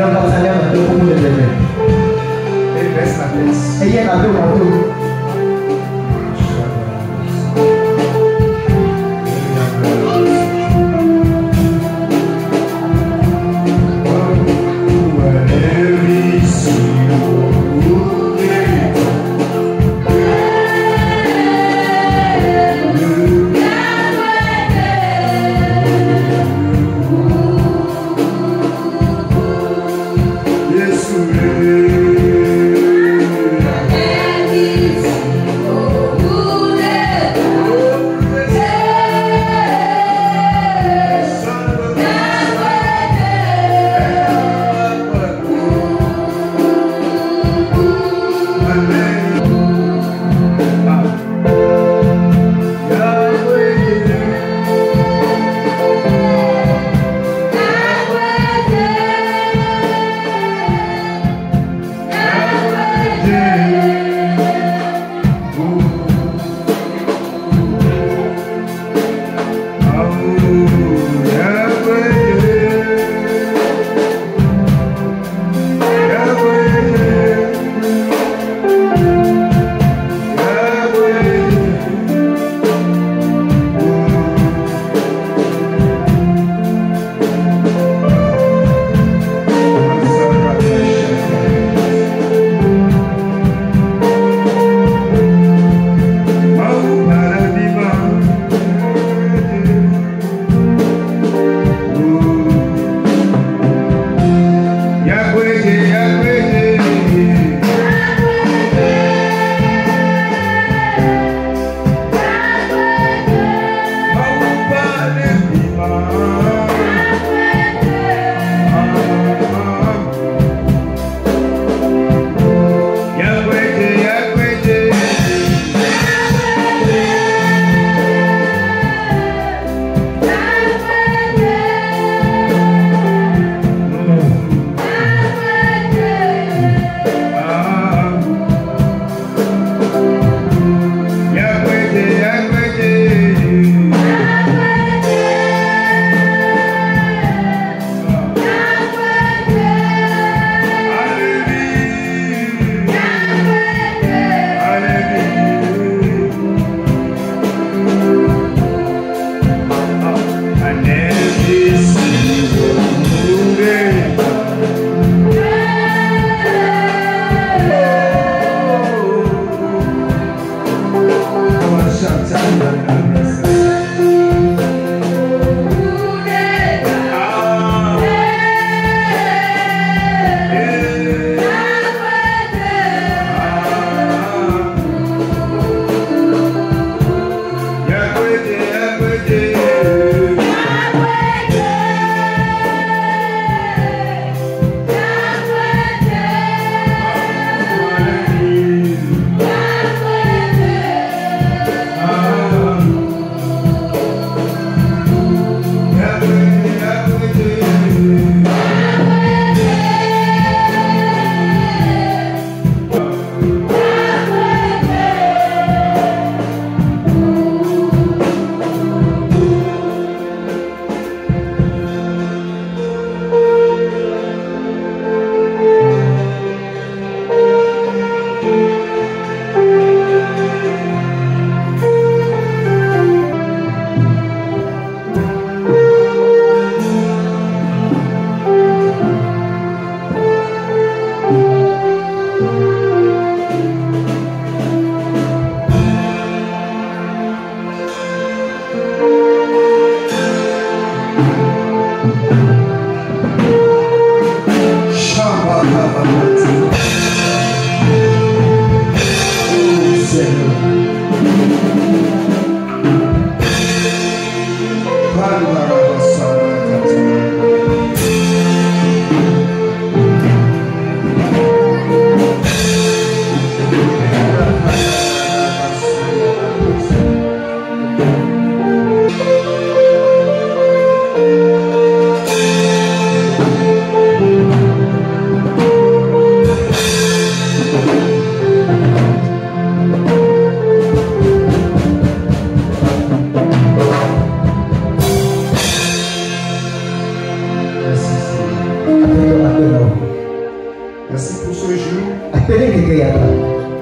Yang kalau saya bantu pemuda jadi. Iya bantu.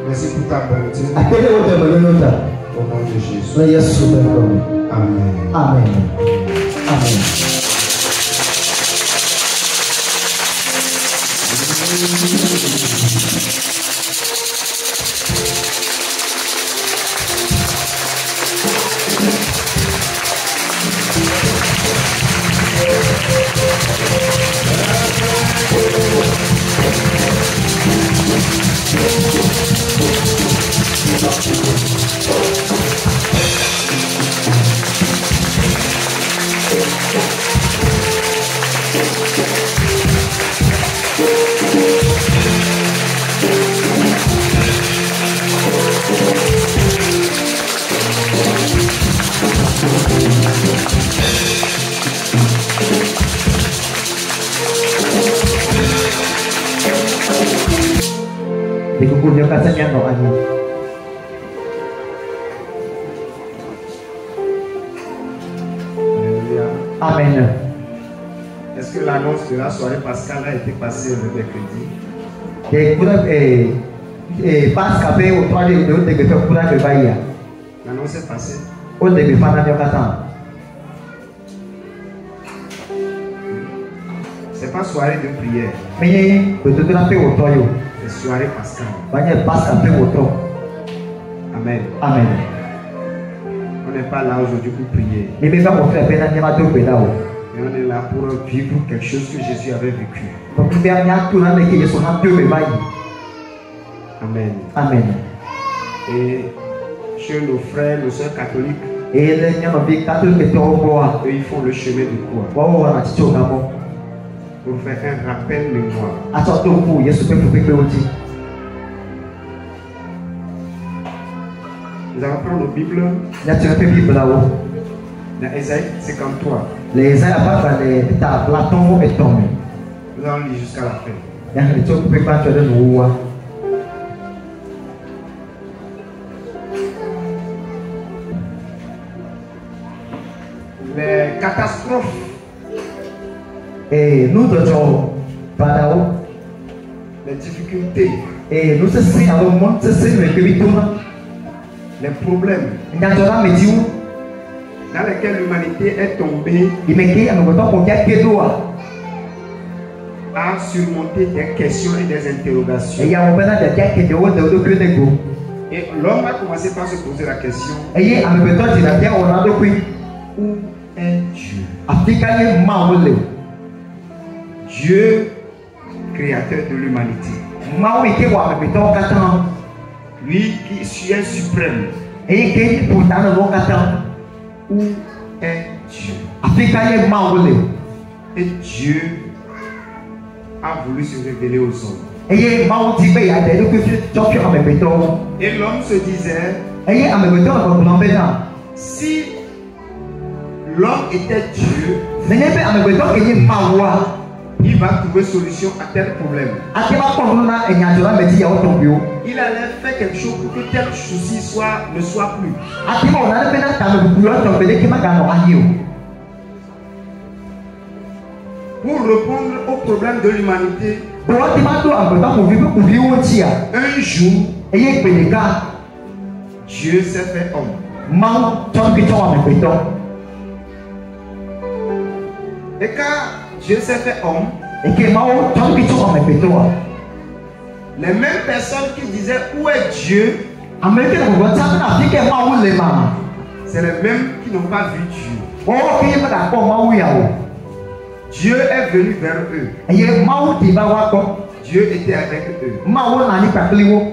Merci pour ta bonté. Au nom de Jésus. Amen. Amen. Amen. Amen. Est-ce que l'annonce de la soirée pascale a été passée le mercredi? L'annonce est passée. C'est pas soirée de prière. C'est soirée pascale. Amen. Amen. On n'est pas là aujourd'hui pour prier. Mais on est là pour vivre quelque chose que Jésus avait vécu. Amen. Amen. Et chez nos frères, nos soeurs catholiques, eux, ils font le chemin de croix pour faire un rappel mémoire. Nous allons prendre nos Bibles dans Ésaïe 53. Nous allons lire jusqu'à la fin. Les catastrophes, et nous devons les difficultés, et nous les problèmes dans lesquels l'humanité est tombée à surmonter des questions et des interrogations. Et l'homme a commencé par se poser la question: où est Dieu? Dieu, créateur de l'humanité. Lui qui est suprême. Où est Dieu? Et Dieu a voulu se révéler aux hommes. Et l'homme se disait: si l'homme était Dieu, il va trouver solution à tel problème. Il allait faire quelque chose pour que tel souci ne soit plus. Pour répondre au problème de l'humanité, un jour, Dieu s'est fait homme. Et quand Dieu s'est fait homme, les mêmes personnes qui disaient où est Dieu, c'est les mêmes qui n'ont pas vu Dieu. Dieu est venu vers eux. Dieu était avec eux.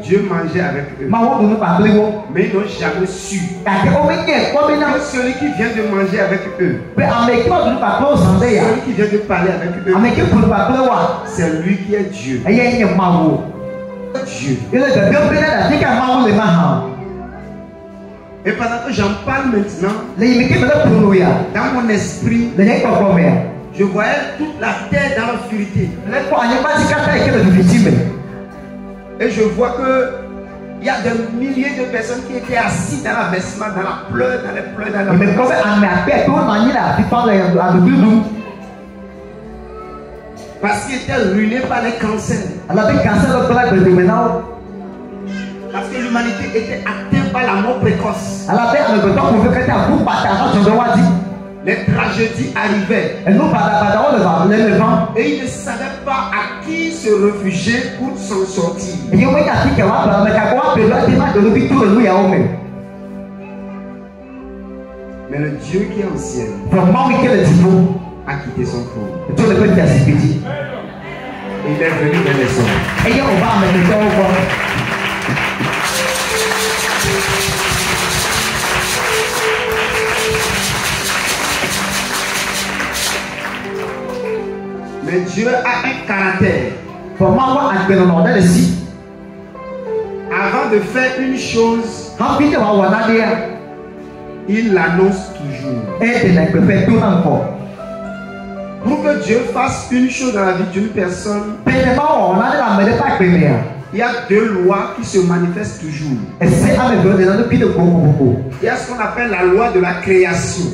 Dieu mangeait avec eux. Mais ils n'ont jamais su que celui qui vient de manger avec eux, celui qui vient de parler avec eux, c'est lui qui est Dieu. Dieu. Et pendant que j'en parle maintenant, dans mon esprit, je voyais toute la terre dans l'obscurité. Et je vois que il y a des milliers de personnes qui étaient assises dans l'abaissement, dans la pleure, dans les pleurs, dans la parce qu'ils étaient ruinés par les cancers. Parce que l'humanité était atteinte par la mort précoce. Les tragédies arrivaient. Et ils ne savaient pas à qui se réfugier pour s'en sortir. Mais le Dieu qui est en ciel a quitté son trône. Et il est venu vers les hommes. Mais Dieu a un caractère. Avant de faire une chose, il l'annonce toujours. Pour que Dieu fasse une chose dans la vie d'une personne, il y a deux lois qui se manifestent toujours. Il y a ce qu'on appelle la loi de la création.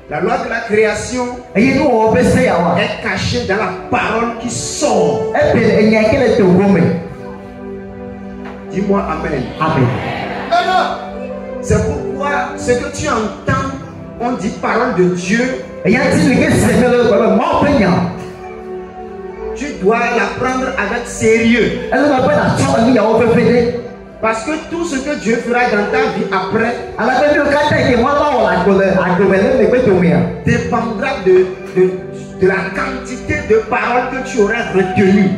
La loi de la création est cachée dans la parole qui sort. Dis-moi amen. Amen. C'est pourquoi ce que tu entends, on dit parole de Dieu. Tu dois la prendre avec sérieux. Parce que tout ce que Dieu fera dans ta vie après dépendra de la quantité de paroles que tu auras retenues.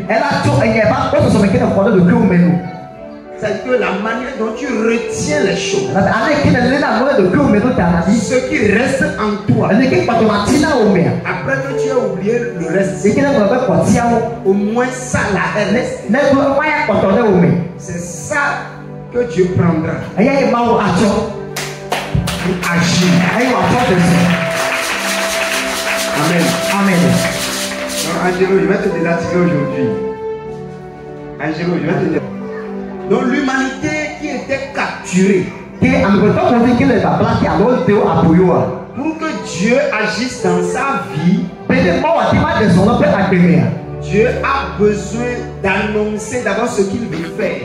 C'est que la manière dont tu retiens les choses, ce qui reste en toi, après que tu as oublié le reste, au moins ça là reste. C'est ça que Dieu prendra pour agir. Amen. Amen. Donc, Angelo, je vais te délativer aujourd'hui. Angelo, je vais te dire. Donc l'humanité qui était capturée, pour que Dieu agisse dans sa vie, Dieu a besoin d'annoncer d'abord ce qu'il veut faire.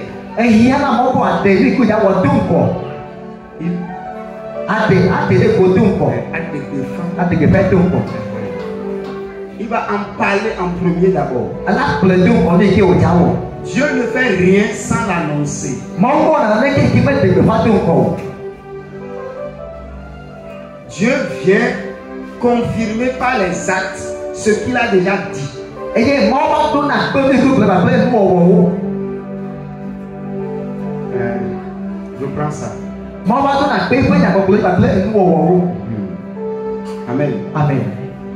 Il va en parler en premier d'abord. Dieu ne fait rien sans l'annoncer. Dieu vient confirmer par les actes ce qu'il a déjà dit. Je prends ça. Amen. Amen.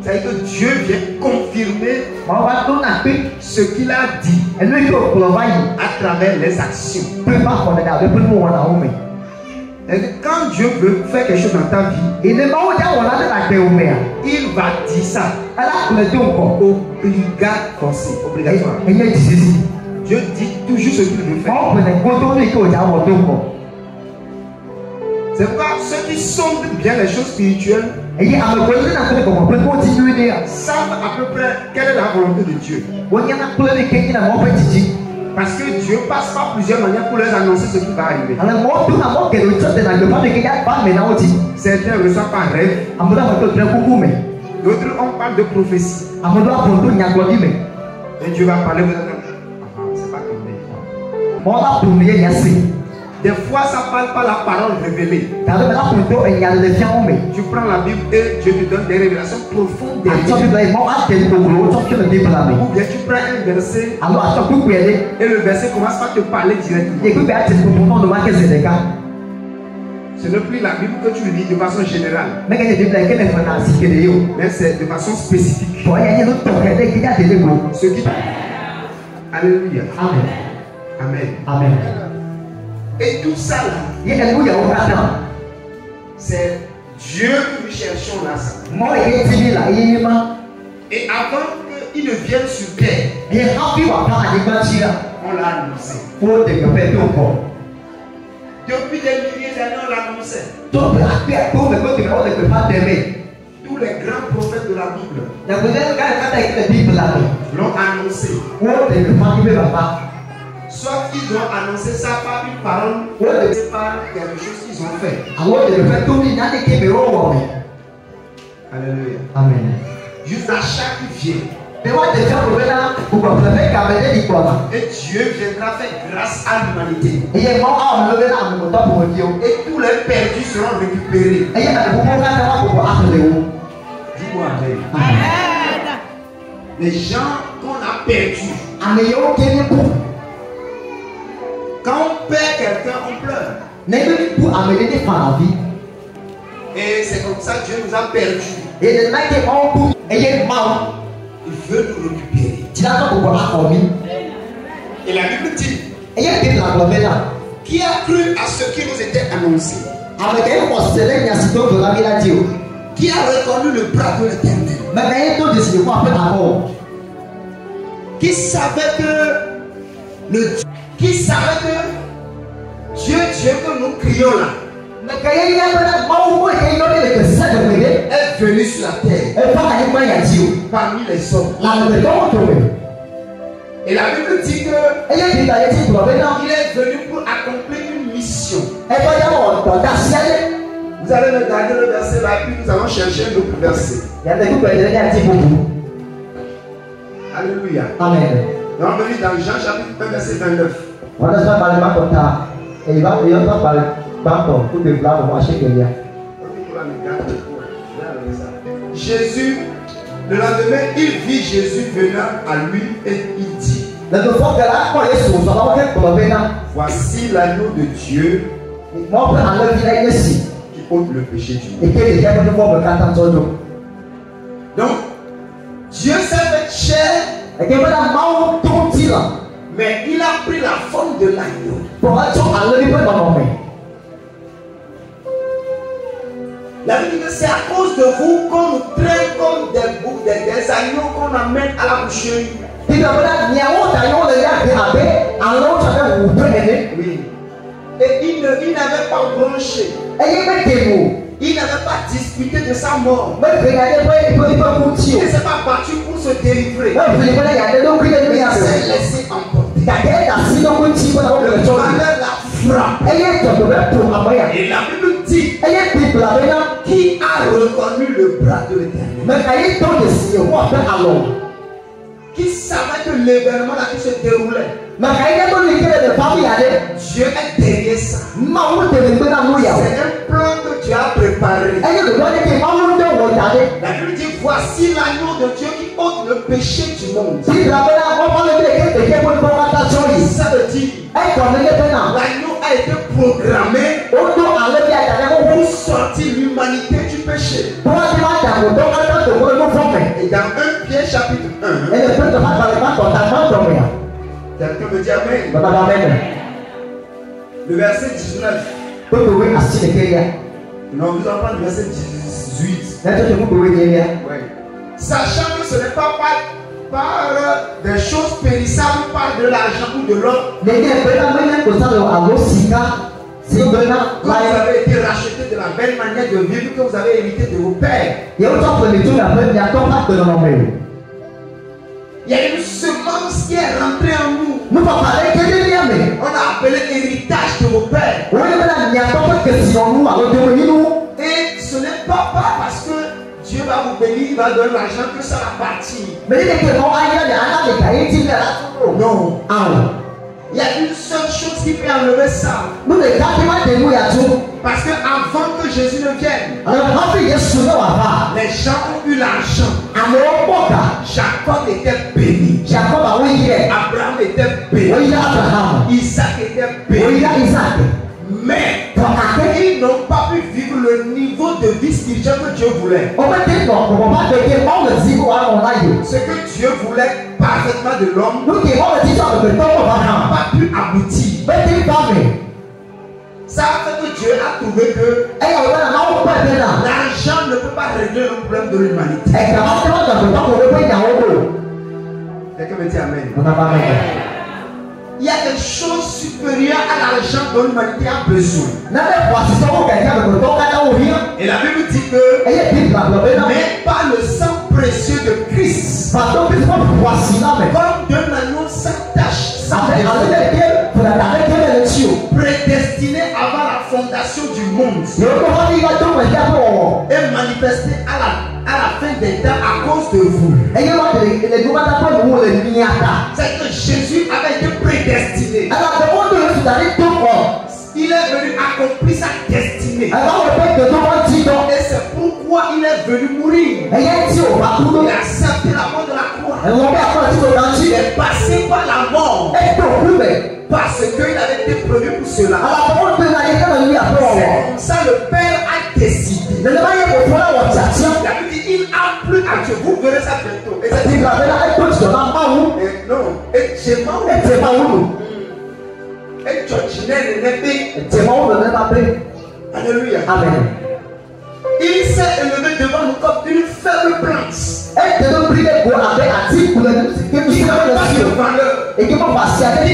C'est-à-dire que Dieu vient confirmer ce qu'il a dit à travers les actions. Et quand Dieu veut faire quelque chose dans ta vie, il va dire ça. Obligatoire. Dieu dit toujours ce qu'il veut faire. C'est pourquoi ceux qui sondent bien les choses spirituelles savent à peu près quelle est la volonté de Dieu. Parce que Dieu passe par plusieurs manières pour leur annoncer ce qui va arriver. Certains reçoivent par rêve. D'autres on parle de prophétie. Et Dieu va parler. C'est pas tombé. Des fois, ça parle par la parole révélée. Tu prends la Bible et Dieu te donne des révélations profondes. Ou bien tu prends un verset et le verset commence par te parler directement. Ce n'est plus la Bible que tu lis de façon générale, mais c'est de façon spécifique. Ce qui... Alléluia. Amen. Amen. Amen. Et tout ça là, c'est Dieu que nous cherchons là. Et avant qu'il ne vienne sur terre, on l'a annoncé. Depuis des milliers d'années, on l'annonçait. Tous les grands prophètes de la Bible l'ont annoncé. Soit ils ont annoncé ça par une parole, ou par quelque chose qu'ils ont fait. Alléluia. Amen. Juste à chaque vient. Et Dieu viendra faire grâce à l'humanité. Et tous les perdus seront récupérés. Dis-moi Amen. Les gens qu'on a perdus. Quand on perd quelqu'un, on pleure. Et c'est comme ça que Dieu nous a perdus. Il veut nous récupérer. Et la Bible dit, qui a cru à ce qui nous était annoncé? Qui a reconnu le bras de l'Éternel? Qui savait que Dieu que nous crions là est venu sur la terre parmi les hommes. Et la Bible dit que il est venu pour accomplir une mission. Vous allez regarder le verset là, puis nous allons chercher un autre verset. Alléluia. Amen. Nous allons venir dans Jean chapitre 1 verset 29. Jésus, le lendemain, il vit Jésus venant à lui et il dit, voici l'agneau de Dieu qui ôte le péché du monde. Donc, Dieu s'est fait chair, mais il a pris la forme de l'agneau. La Bible dit que c'est à cause de vous qu'on nous traîne comme des agneaux qu'on amène à la boucherie. Oui. Et il n'avait pas bronché. Il n'avait pas discuté de sa mort. Il ne s'est pas battu pour se délivrer. Il s'est laissé emporter. Le malheur l'a frappé. Et la Bible dit, qui a reconnu le bras de l'Éternel? Qui savait que l'événement là qui se déroulait, Dieu est derrière ça. C'est un plan que Dieu a préparé. La Bible dit, voici l'agneau de Dieu qui ôte le péché du monde. Ça veut dire, l'agneau a été programmé pour sortir l'humanité du péché. Et dans 1 Pierre chapitre 1, quelqu'un me dit Amen. Le verset 19. Non, vous en parlez du verset 18. Ouais. Sachant que ce n'est pas par des choses périssables, par de l'argent ou de l'or, que vous avez été racheté de la belle manière de vivre que vous avez hérité de vos pères. Il y a une semence qui est rentrée en nous. On a appelé héritage de vos pères. Et ce n'est pas parce que Dieu va vous bénir, il va donner l'argent que ça va partir. Non. Il y a une seule chose qui peut enlever ça. Parce que avant que Jésus ne vienne, les gens ont eu l'argent. Jacob était béni. Abraham était béni. Isaac était béni. Mais ils n'ont pas pu vivre le niveau de vie spirituelle que Dieu voulait. Ce que Dieu voulait parfaitement de l'homme n'a pas pu aboutir. Ça a fait que Dieu a trouvé que l'argent ne peut pas régler le problème de l'humanité. Quelqu'un me dit Amen. Il y a quelque chose supérieur à l'argent dont l'humanité a besoin. Et la Bible dit que mais par le sang précieux de Christ, comme d'un agneau sans tache, sans prédestiné avant la fondation du monde et manifesté à la fin des temps à cause de vous. C'est que Jésus avait été prédestiné. Il est venu accomplir sa destinée. Et c'est pourquoi il est venu mourir. Il a accepté la mort de la croix. Il est passé par la mort. Parce qu'il avait été prévu pour cela. C'est comme ça le Père a décidé. Il a dit il a plu à Dieu. Vous verrez ça bientôt. Et c'est non. Et c'est alléluia. Amen. Il s'est élevé devant nous comme une faible plante. Il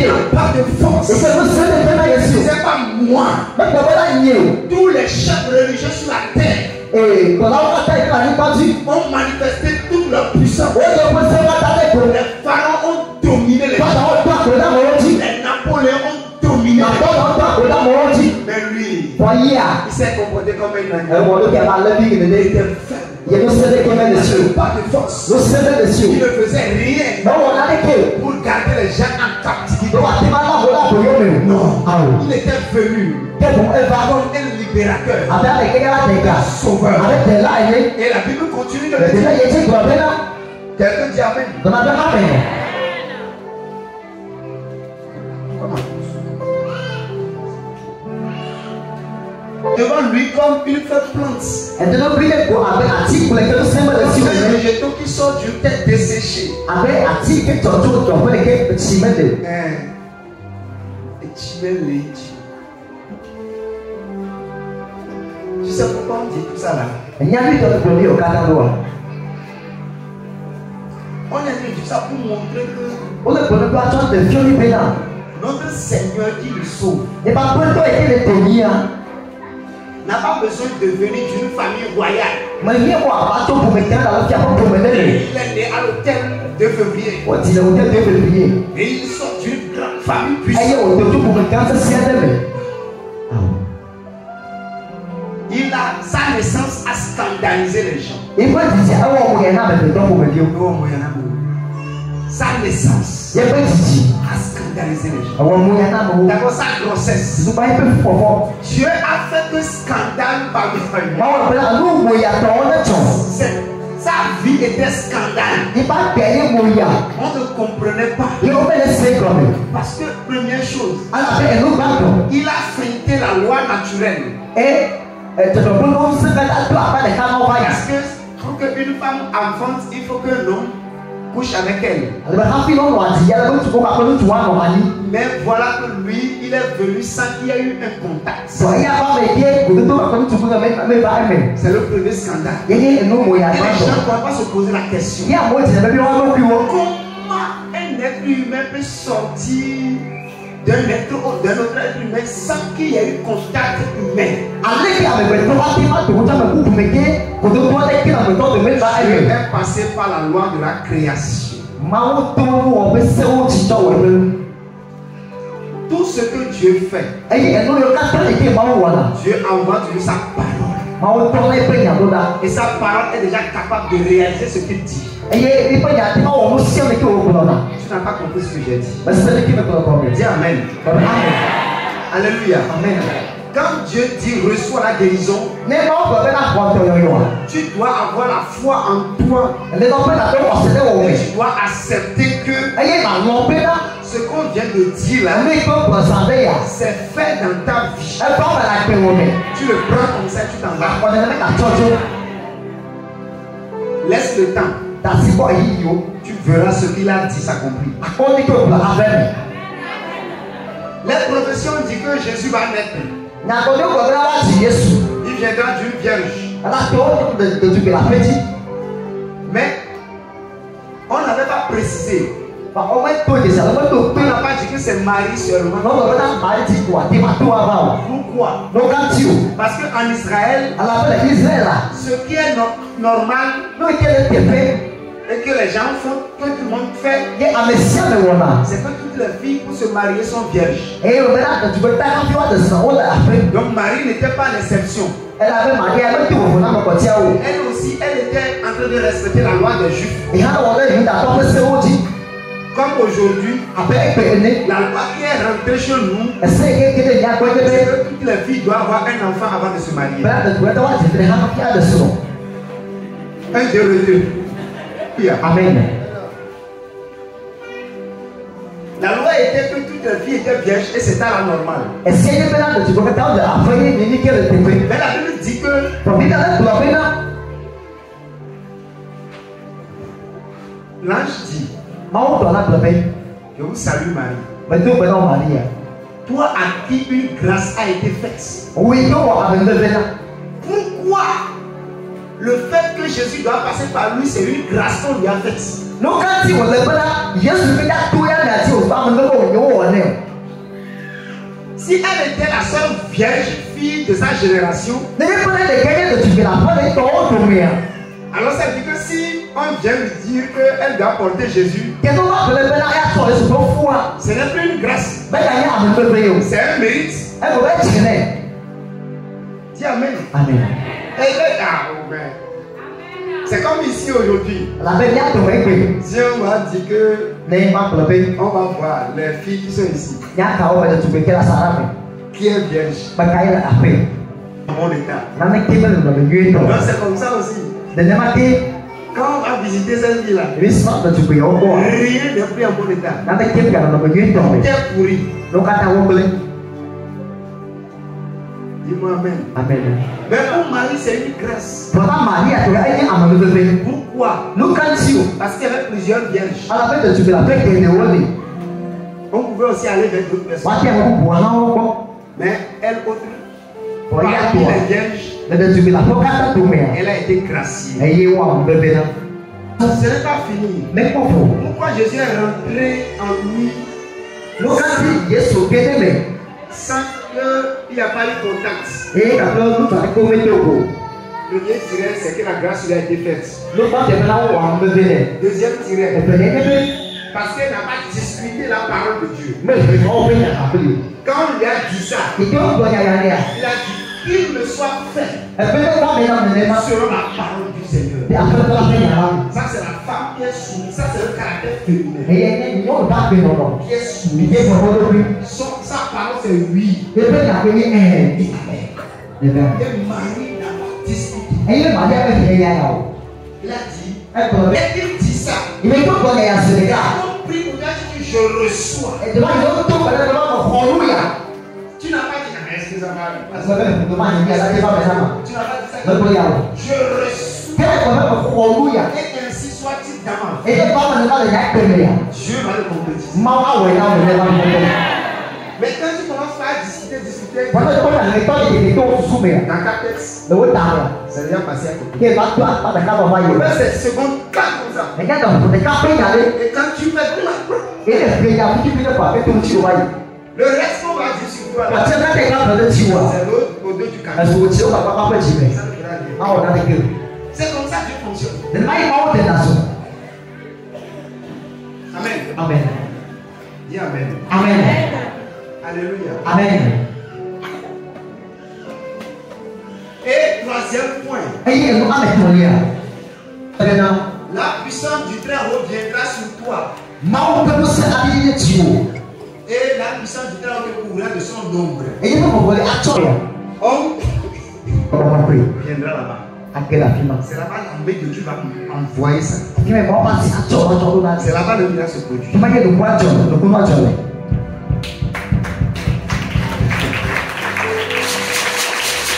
n'a pas de force. Ce n'est pas moi. Tous les chefs religieux sur la terre ont manifesté toute leur puissance. Les pharaons ont dominé les gens. Les Napoléons ont dominé les gens. Mais lui, il s'est comporté comme un agneau. Il était faible. Il n'avait pas de force. Il ne faisait rien pour garder les gens en captivité. Non. Il était venu comme un libérateur, un sauveur. Et la Bible continue de le dire. Quelqu'un dit Amen. Devant lui comme une faible plante. Un végétal qui sort d'une tête desséchée. Tu sais pourquoi on dit tout ça là? On a dit ça pour montrer que notre Seigneur qui nous sauve n'a pas besoin de venir d'une famille royale. Il est né à l'hôtel de février. Et il sort d'une grande famille puissante. Sa naissance a scandalisé les gens. Sa naissance a scandalisé les gens. D'abord sa grossesse. Dieu a fait un scandale parmi eux. Sa vie était scandale. On ne comprenait pas. Parce que première chose, il a feinté la loi naturelle. Parce que pour qu'une femme enfante, il faut que l'homme couche avec elle. Mais voilà que lui, il est venu sans qu'il y ait eu un contact. C'est le premier scandale. Et les gens ne doivent pas se poser la question. Comment un être humain peut sortir d'un autre être humain sans qu'il y ait eu contact humain? Dieu est passé par la loi de la création. Tout ce que Dieu fait, Dieu envoie de lui sa parole. Et sa parole est déjà capable de réaliser ce qu'il dit. Tu n'as pas compris ce que j'ai dit. Dis Amen. Alléluia. Amen. Quand Dieu dit reçois la guérison, tu dois avoir la foi en toi. Et tu dois accepter que ce qu'on vient de dire là, c'est fait dans ta vie. Tu le prends comme ça, tu t'en vas. Laisse le temps. Tu verras ce qu'il a dit s'accomplir. Les prophéties ont dit que Jésus va naître. Il viendra d'une vierge. Mais on n'avait pas précisé. On n'a pas dit que c'est Marie seulement. Pourquoi? Parce qu'en Israël, ce qui est normal et que les gens font, que tout le monde fait, c'est que toutes les filles pour se marier sont vierges. Donc Marie n'était pas l'exception. Elle aussi, elle était en train de respecter la loi des Juifs. Comme aujourd'hui, la loi qui est rentrée chez nous, c'est que toutes les filles doivent avoir un enfant avant de se marier. Un de deux. Amen. La loi était que toutes les filles étaient vierges et c'était la normale. Mais la Bible dit que l'ange dit, je vous salue Marie. Toi à qui une grâce a été faite. Pourquoi le fait que Jésus doit passer par lui, c'est une grâce qu'on lui a faite. Si elle était la seule vierge fille de sa génération, alors ça dit que si on vient lui dire qu'elle doit porter Jésus, ce n'est plus une grâce, c'est un mérite. Dis Amen. Amen. C'est comme ici aujourd'hui. Si on va dire que on va voir les filles qui sont ici, qui est vierge, mon état. Donc c'est comme ça aussi. Quand on va visiter cette ville-là, rien n'est plus en bon état. Tout est pourri. Dis-moi Amen. Amen. Mais pour Marie, c'est une grâce. Pourquoi? Parce qu'il y avait plusieurs vierges. On pouvait aussi aller vers d'autres personnes. Mais elle autre, parmi les vierges, elle a été graciée. Ce n'est pas fini. Pourquoi Jésus est rentré en lui sans qu'il n'y a pas eu contact? Le premier tiré, c'est que la grâce lui a été faite. Deuxième tiré, parce qu'elle n'a pas discuté la parole de Dieu. Quand on lui a dit ça, il a dit qu'il me soit fait selon la parole du Seigneur. Ça c'est la femme qui est soumise, ça c'est le caractère féminin qui est soumise. Sa parole c'est oui. Et Marie n'a pas discuté. Il a dit, et qu'il dit ça, il a compris pour dire que je reçois. Tu n'as pas dit, excusez-moi. Tu n'as pas dit ça. Je reçois. Et ainsi soit-il dans ma vie. Dieu va le compléter. Mais quand tu commences à discuter, dans ta tête, c'est déjà passé à côté. Cette seconde, pas comme ça. Et quand tu fais le reste qu'on va dire sur toi, c'est l'autre du canal. C'est comme ça que Dieu fonctionne. Amen. Amen. Dis Amen. Amen. Alléluia. Amen. Et troisième point. La puissance du Très-Haut viendra sur toi. Et la puissance du Très-Haut te couvrira de son ombre. Homme viendra là-bas. C'est là-bas l'armée de Dieu va envoyer ça. C'est là-bas le miracle se produit.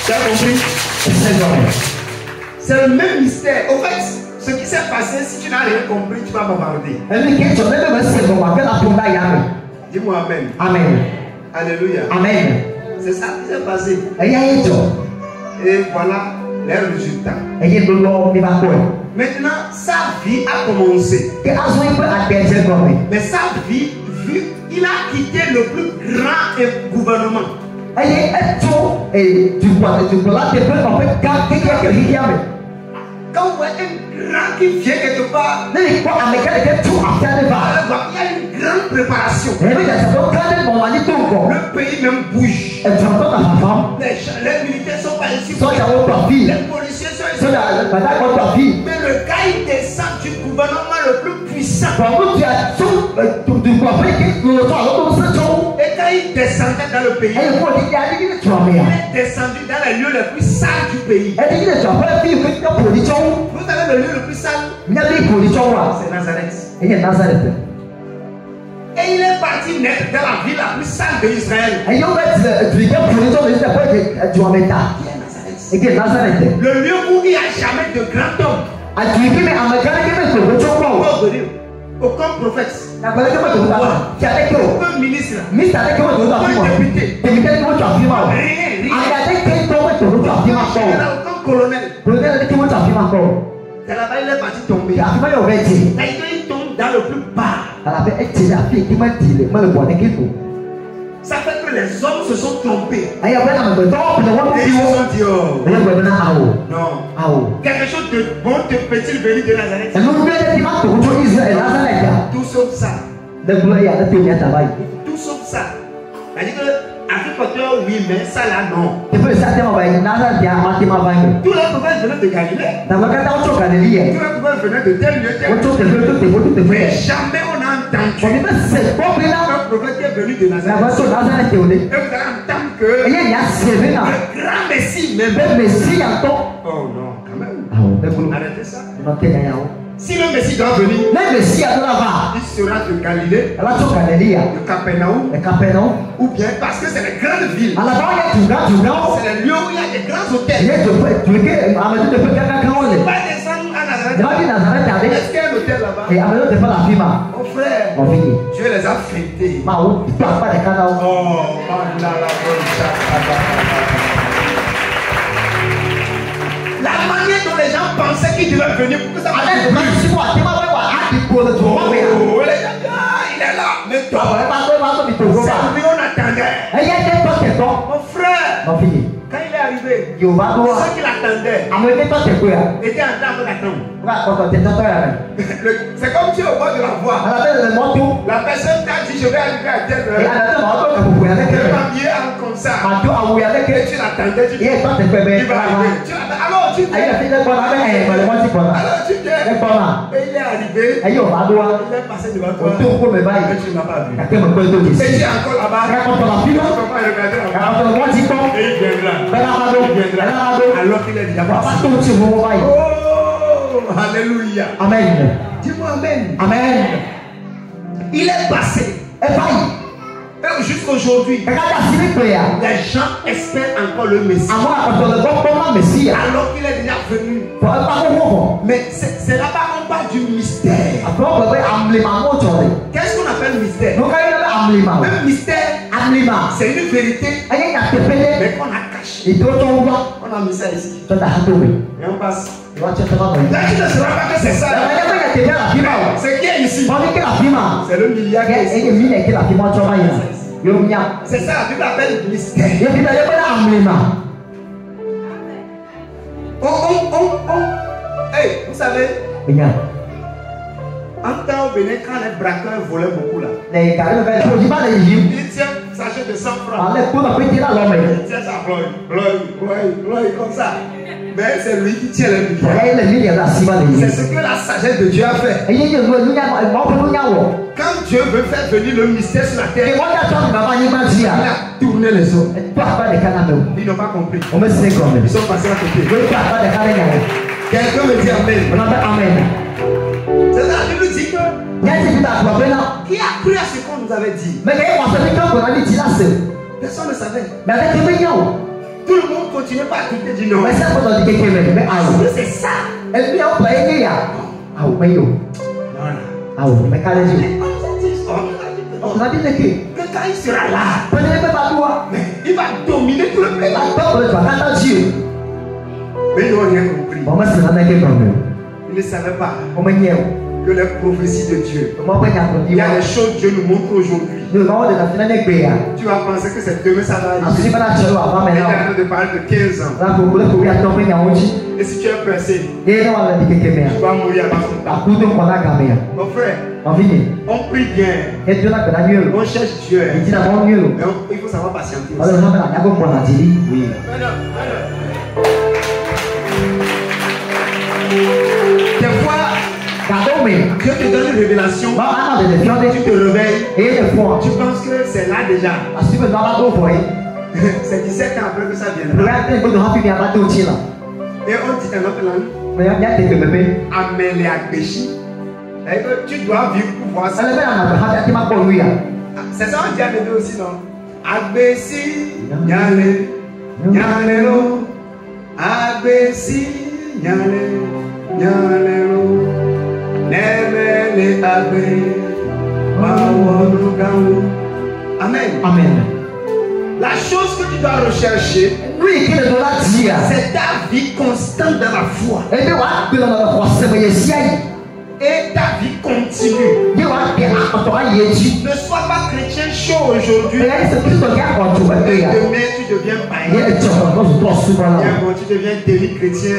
Tu as compris? C'est le même mystère. Au fait, ce qui s'est passé, si tu n'as rien compris, tu vas m'aborder. Dis-moi Amen. Amen. Alléluia. Amen. C'est ça qui s'est passé. Et voilà les résultats. Maintenant, sa vie a commencé. Mais sa vie, il a quitté le plus grand gouvernement. Quand on voit un grand qui vient quelque part, elle ne doit préparation. Le pays même bouge. Les militaires sont pas ici. Les policiers sont ici. Mais le gars il descend du gouvernement le plus puissant. Et quand il descendait dans le pays, il est descendu dans les lieux les plus sales du pays. Vous savez le lieu le plus sale? C'est Nazareth. Et il est parti naître dans la ville la plus sale d'Israël. Le lieu où il n'y a jamais de grand homme. Aucun prophète, aucun ministre, aucun député, aucun colonel. C'est là-bas il est parti tomber. Et quand il tombe dans le plus bas, ça fait que les hommes se sont trompés. Et ils se sont dit, oh, non, quelque chose de bon te peut-il venir de Nazareth? Tout sauf ça. Tout sauf ça. C'est-à-dire que agriculteur, oui, mais ça là, non. Tous les prophètes venaient de Galilée. Tous les prophètes venaient de tel lieu, tel lieu. Mais jamais on a entendu un prophète qui est venu de Nazareth. Et vous allez entendre que le grand Messie même. Oh non, quand même. Arrêtez ça. Si le Messie doit venir, il sera de Galilée, de Capernaum, ou bien parce que c'est les grandes villes. C'est les lieux où il y a des grands hôtels. Il va descendre à Nazareth. Est-ce qu'il y a un hôtel là-bas? Mon frère, Dieu les a fêtés. Oh, la manière dont les gens pensaient qu'ils devaient venir pour que ça marche. Oh, les gens, il est là. Mais toi, c'est lui on attendait. Mon frère, quand il est arrivé, ceux qui l'attendaient étaient en train d'attendre. C'est comme tu es au bord de la voie. La personne t'a dit je vais arriver à telle heure. Tu es habillé comme ça. Et tu l'attendais, tu dis il va arriver. Alors tu viens. Alors tu viens. Et il est arrivé. Il est passé devant toi. Et tu ne l'as pas vu. Et tu es encore là-bas. Et il viendra. Alors qu'il est déjà passé. Oh, alléluia. Amen. Dis-moi amen. Amen. Il est passé. Et jusqu'aujourd'hui, les gens espèrent encore le Messie. Alors qu'il est déjà venu. Mais c'est là-bas on parle du mystère. Qu'est-ce qu'on appelle mystère? Un mystère, c'est une vérité, mais qu'on a caché. On a mis ça ici. Et on passe. Là, tu ne sauras pas que c'est ça. C'est qui est ici? C'est le milliard qui est ici. C'est ça, la Bible appelle mystère. Hey, vous savez, en temps au Bénin, quand les braqueurs volaient beaucoup là, ils tiennent sachet de 100 francs. Ils tiennent ça, comme ça. Mais c'est lui qui tient les milliards. C'est ce que la sagesse de Dieu a fait. Quand Dieu veut faire venir le mystère sur la terre, il a tourné les hommes. Ils n'ont pas compris. Ils sont passés à côté. Quelqu'un me dit amen. C'est ça, la Bible dit que qui a cru à ce qu'on nous avait dit? Personne ne savait. Tout le monde continuait pas à quitter du nom. Est-ce que c'est ça? On a dit que quand il sera là, il va dominer tout le pays. Mais ils n'ont rien compris. Ils ne savaient pas que les prophéties de Dieu, il y a des choses que Dieu nous montre aujourd'hui. Tu vas penser que c'est demain, ça va arriver. Il est en train de parler de 15 ans. Et si tu es pressé, tu vas mourir avant ton temps. Mon frère, On prie bien. On cherche Dieu. Mais il faut savoir patienter aussi. Oui. Des fois, Dieu te donne une révélation. Tu te réveilles. Tu penses que c'est là déjà. C'est 17 ans après que ça viendra. Et on dit dans notre langue, Amel et Akbeshi. Tu dois vivre pour voir ça. C'est ça on dit à bébé aussi, non? Agbesi, Nyale, Nyalelo. Agbesi, Nyale, Nyalelo. Nemele Agbe, Mawonugawu. Amen. Amen. La chose que tu dois rechercher, c'est ta vie constante dans la foi. Et ta vie continue. Ne sois pas chrétien chaud aujourd'hui. Et demain tu deviens païen. Tu deviens délit chrétien.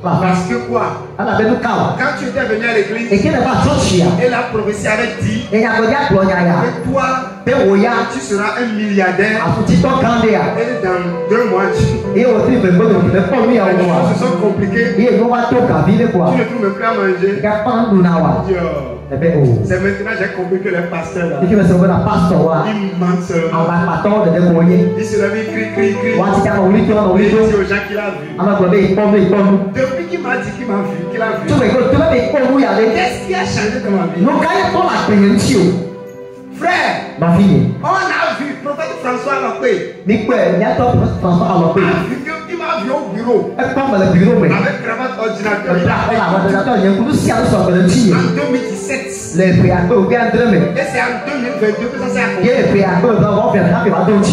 Parce que quoi? Quand tu étais venu à l'église, et la prophétie avait dit que toi, tu seras un milliardaire. Et dans 2 mois, les choses se sont compliquées. Tu ne peux même plus à manger. C'est maintenant que j'ai compris que les pasteurs là, ils mentent seulement. Ils se lèvent, ils crient. Il dit aux gens qu'il a vu. Depuis qu'il m'a dit qu'il m'a vu, qu'il a vu. Qu'est-ce qui a changé dans ma vie? Frère, on a vu le prophète François Lopé. Il m'a vu au bureau. Avec cravate ordinateur. En 2017. Et c'est en 2022 que ça s'est accompli.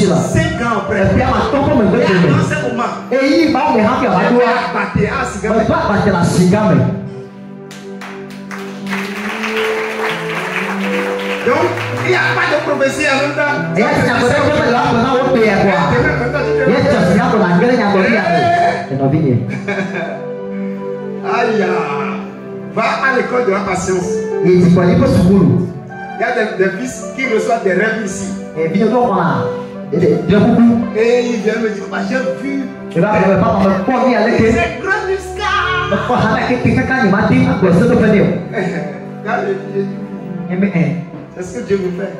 5 ans après. Et à ce moment, j'ai battu à cigare. Donc, il n'y a pas de prophétie à longtemps. Aïe, va à l'école de la patience. Il y a des fils qui reçoivent des rêves ici. Et ils viennent me dire, j'ai vu. C'est grand jusqu'à. C'est ce que Dieu me fait.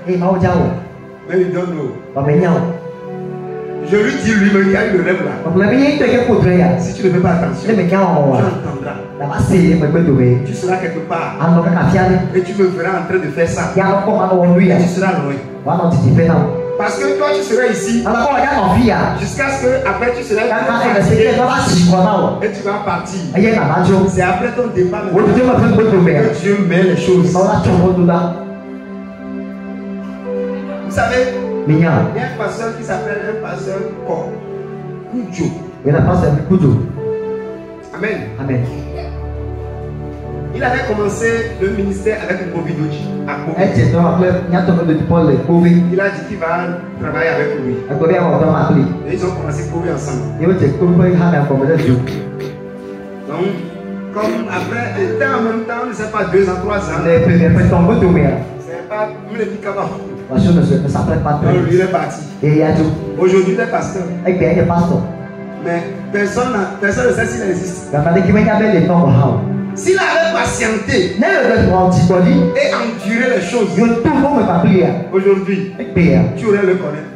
Mais il donne l'eau. Je lui dis lui-même, il y a eu le rêve là. Si tu ne fais pas attention, tu entendras. Tu seras quelque part. Et tu me verras en train de faire ça. Et tu seras loin. Parce que toi tu seras ici. Jusqu'à ce que après tu seras et tu vas partir. C'est après ton départ que Dieu met les choses. Vous savez, il y a un pasteur qui s'appelle un pasteur Kudjo. Amen. Amen. Il avait commencé le ministère avec Mobidoji. Il a dit qu'il va travailler avec lui. Et ils ont commencé à courir ensemble. Donc, comme après, c'était en même temps, je ne sais pas, 2 ans, 3 ans. C'est pas, nous les picabards. Ne s'apprête pas très. Il est parti. Aujourd'hui, il est pasteur. Mais personne ne sait s'il existe. S'il avait patienté et enduré les choses, aujourd'hui, tu aurais le connaître.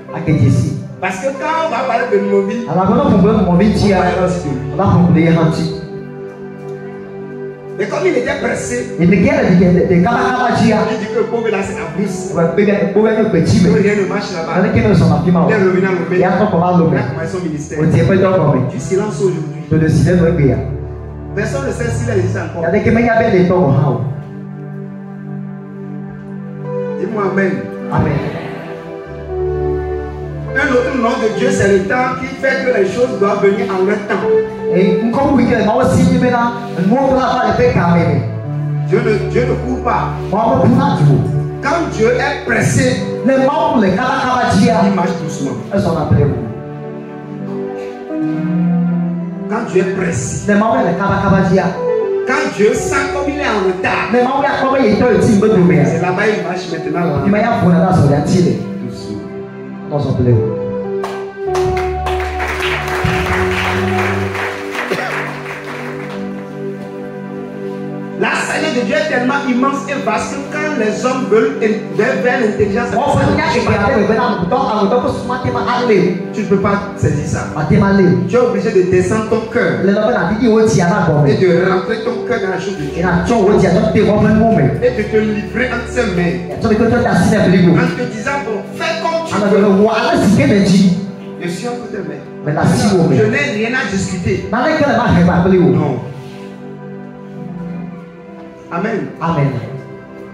Parce que quand on va parler de Mobi, on parlera aussi de lui. Mais comme il était pressé, il dit que le pauvre là c'est la brousse. Rien ne marche là-bas. Il est revenu à Lomé. Il a commencé son ministère. Tu silences aujourd'hui. Personne ne sait s'il existe encore. Dis-moi Amen. Amen. Un autre nom de Dieu, c'est le temps qui fait que les choses doivent venir en leur temps. Dieu ne court pas. Quand Dieu est pressé, il marche doucement. Quand Dieu est pressé, quand Dieu sent comme il est en retard, Mais maman ya kwa ye to ti mbedo me. c'est là-bas il marche maintenant là. Ni ma ya fona na so ya ti le. Doucement. Non so pleu. La sagesse de Dieu est tellement immense et vaste que quand les hommes veulent vers l'intelligence, tu ne peux pas saisir ça. Tu es obligé de descendre ton cœur et de rentrer ton cœur dans la chose de Dieu et de te livrer entre ses mains en te disant bon, fais comme tu veux. Je suis entre tes mains. Je n'ai rien à discuter. Non. Amen. Amen.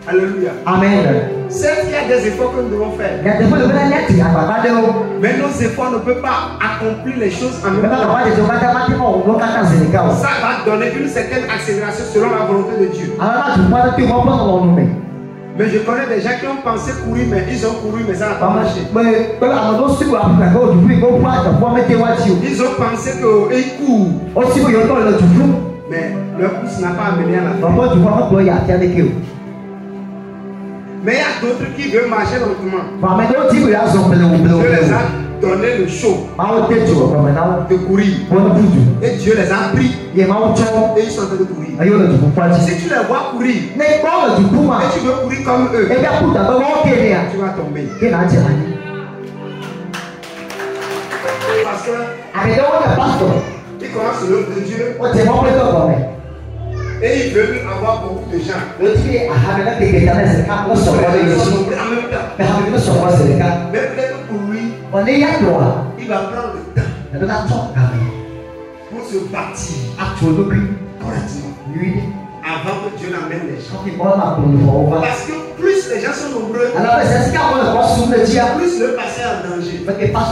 Alléluia. Amen. Certes, il y a des efforts que nous devons faire. Mais nos efforts ne peuvent pas accomplir les choses en même temps. Ça va donner une certaine accélération selon la volonté de Dieu. Mais je connais des gens qui ont pensé courir, mais ils ont couru, mais ça n'a pas marché. Ils ont pensé qu'ils courent, mais leur course n'a pas amené à la fin. Mais il y a d'autres qui veulent marcher lentement. Dieu les a donné le show de courir. Et Dieu les a pris. Et ils sont en train de courir. Si tu les vois courir, et tu veux courir comme eux, tu vas tomber. Parce que ils commencent l'œuvre de Dieu et ils veulent avoir beaucoup de gens. Ils sont nombreux en même temps. Mais peut-être pour lui, il va prendre le temps pour se bâtir correctement avant que Dieu n'amène les gens. Parce que plus les gens sont nombreux, plus le passé est en danger. Maintenant,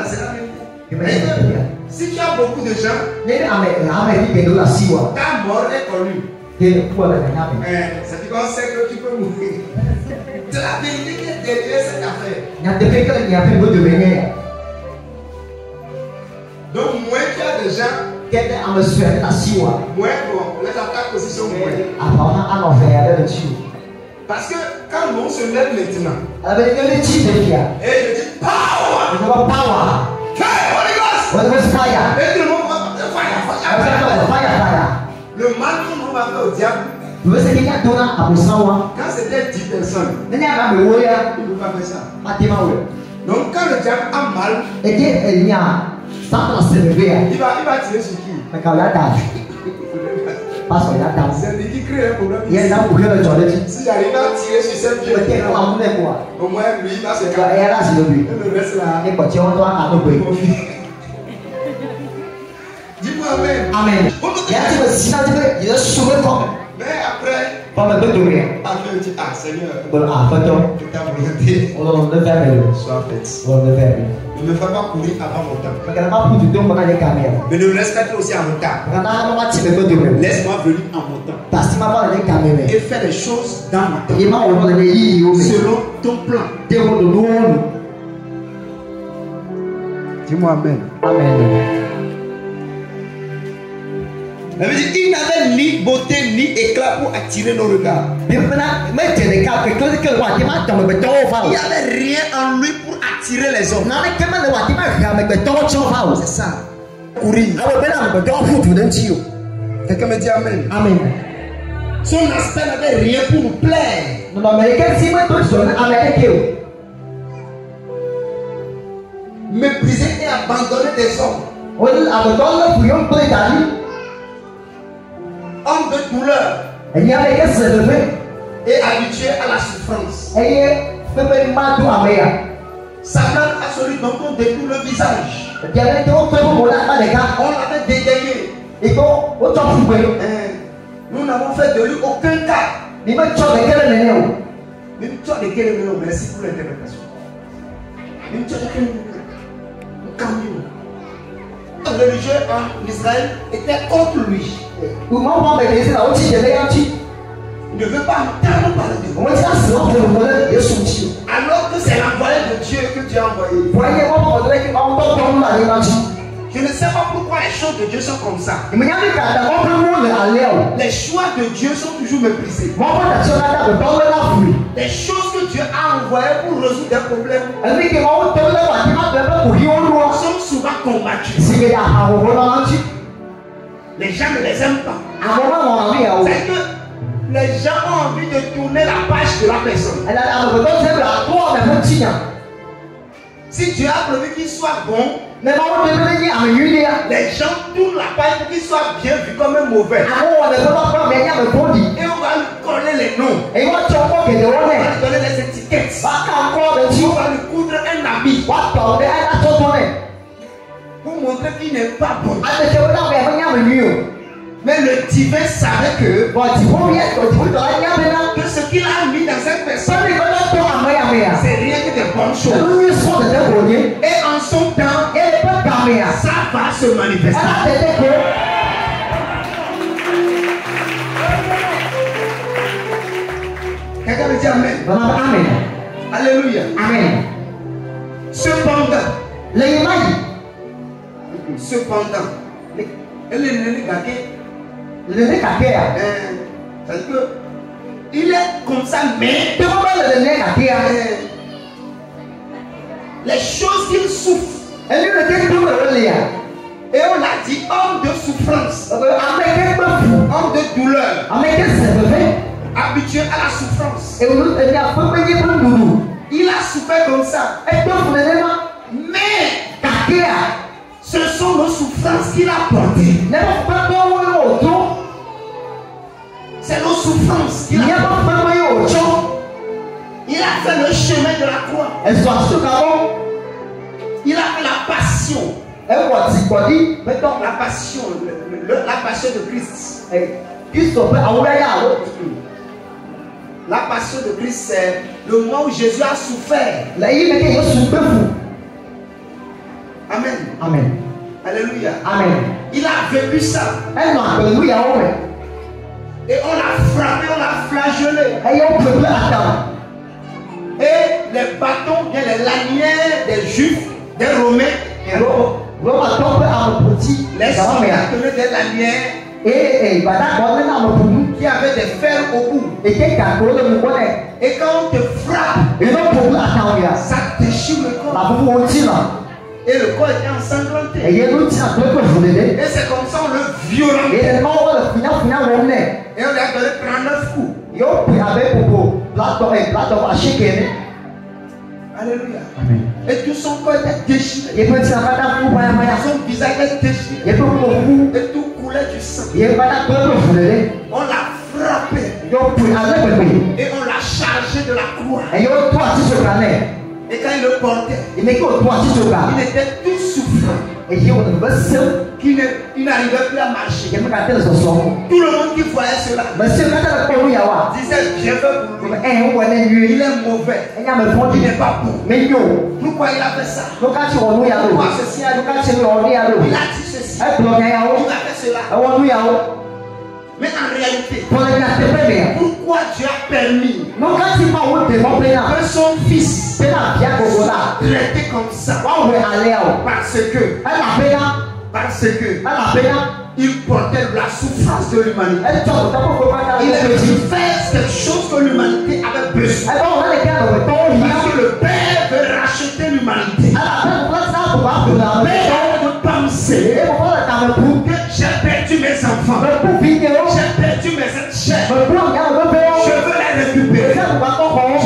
c'est la même. Si tu as beaucoup de gens, ta mort est connue. C'est qu'on sait que tu peux mourir. C'est la vérité qui est derrière cette affaire. Donc, moins tu as de gens, moins bon, les attaques aussi sont moins. Parce que quand l'on se lève maintenant, et je dis power! Hey, Holy Ghost! Et tout le monde va faire fire. Le mal qu'on va faire au diable, quand c'était 10 personnes, il ne peut pas faire ça. Donc quand le diable a mal, il va tirer sur qui? C'est lui qui crée un problème. Si j'arrive à tirer sur cette vieux, au moins lui il va se calmer. Et le reste là, dis-moi amen. Mais après, Dieu dit, ah Seigneur, que ta volonté soit faite. Ne me fais pas courir avant mon temps. Mais ne me laisse pas être aussi en retard. Laisse-moi venir en mon temps. Et faire les choses dans mon temps. Selon ton plan. Dis-moi amen. Amen. Il n'avait ni beauté ni éclat pour attirer nos regards. Il n'y avait rien en lui pour attirer les hommes. C'est ça. Courir. Quelqu'un me dit amen. Amen. Son aspect n'avait rien pour nous plaire. Mépriser et abandonner des hommes. Homme de douleur et habitué à la souffrance. Satan a celui dont on détourne le visage. On l'avait dédaigné. Nous n'avons fait de lui aucun cas. Même toi de quel numéro, merci pour l'interprétation. Même toi de quel numéro. Le religieux en Israël était contre lui. Il ne veut pas entendre parler de Dieu. Alors que c'est l'envoyé de Dieu que Dieu a envoyé. Je ne sais pas pourquoi les choses de Dieu sont comme ça. Les choix de Dieu sont toujours méprisés. Les choses que Dieu a envoyées pour résoudre des problèmes sont souvent combattues. Les gens ne les aiment pas. C'est que les gens ont envie de tourner la page de la personne. Si Dieu a prévu qu'il soit bon, les gens tournent la page pour qu'il soit bien vu comme un mauvais. Et on va lui coller les noms. On va lui donner les étiquettes. On va lui coudre un habit pour montrer qu'il n'est pas bon. Mais le divin savait que ce qu'il a mis dans cette personne, c'est rien que des bonnes choses. Et en son temps, ça va se manifester. Quelqu'un me dit Amen. Amen. Alléluia. Amen. Cependant, elle est c'est-à-dire que il est comme ça, mais les choses qu'il souffre, et on l'a dit, homme de souffrance, homme de douleur, habitué à la souffrance. Il a souffert comme ça, mais ce sont nos souffrances qu'il a portées. C'est nos souffrances qu'il a portées. Il a fait le chemin de la croix. Il a fait la passion. Mettons la passion, la passion de Christ. La passion de Christ, c'est le moment où Jésus a souffert. Amen. Amen. Alléluia. Amen. Il a vécu ça. Et on l'a frappé, on l'a flagellé. Et les bâtons, bien les lanières des Juifs, des Romains, les soldats tenaient des lanières qui avaient des fers au bout. Et quand on te frappe, ça déchire le corps. Et le corps était ensanglanté. Et c'est comme ça on le violentait. Et on lui a donné 39 coups. Alléluia. Amen. Et tout son corps était déchiré. Son visage était déchiré. Et tout coulait du sang. On l'a frappé. Et on l'a chargé de la croix. Et quand il le portait, il était tout souffrant. Il n'arrivait plus à marcher. Tout le monde qui voyait cela disait Dieu veut pour lui. Il est mauvais. Il n'est pas bon. Pourquoi il a fait ça? Pourquoi ceci? Il a dit ceci. Il a fait cela. Mais en réalité, pourquoi Dieu a permis que son fils soit traité comme ça? Parce que il portait la souffrance de l'humanité. Il a dit faire quelque chose que l'humanité avait besoin. Parce que le Père veut racheter l'humanité. Le Père veut penser que j'ai perdu mes enfants. J'ai perdu mes chers. Je veux les récupérer. Je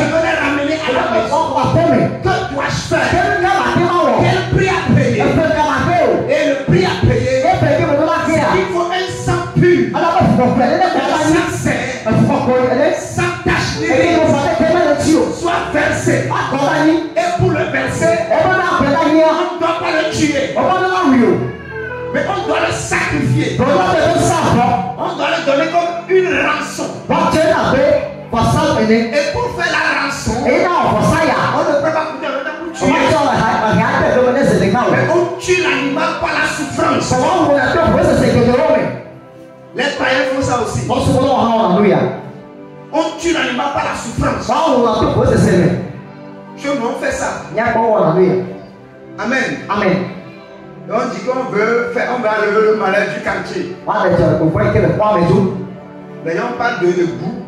veux les ramener à la maison. Que dois-je faire? Quel prix à payer? Et le prix à payer, il faut un sang pur. Un sang saint, sans tache ni rien, soit versé. Et pour le verser, on ne doit pas le tuer. Mais on doit le sacrifier. On doit le donner comme une rançon. Et pour faire la rançon, on ne peut pas couper le temps pour tuer. Mais on tue l'animal par la souffrance. Les païens font ça aussi. On tue l'animal par la souffrance. Chez nous on fait ça. Amen. Amen. On dit qu'on veut faire, on va enlever le malheur du quartier. Les gens parlent de boue.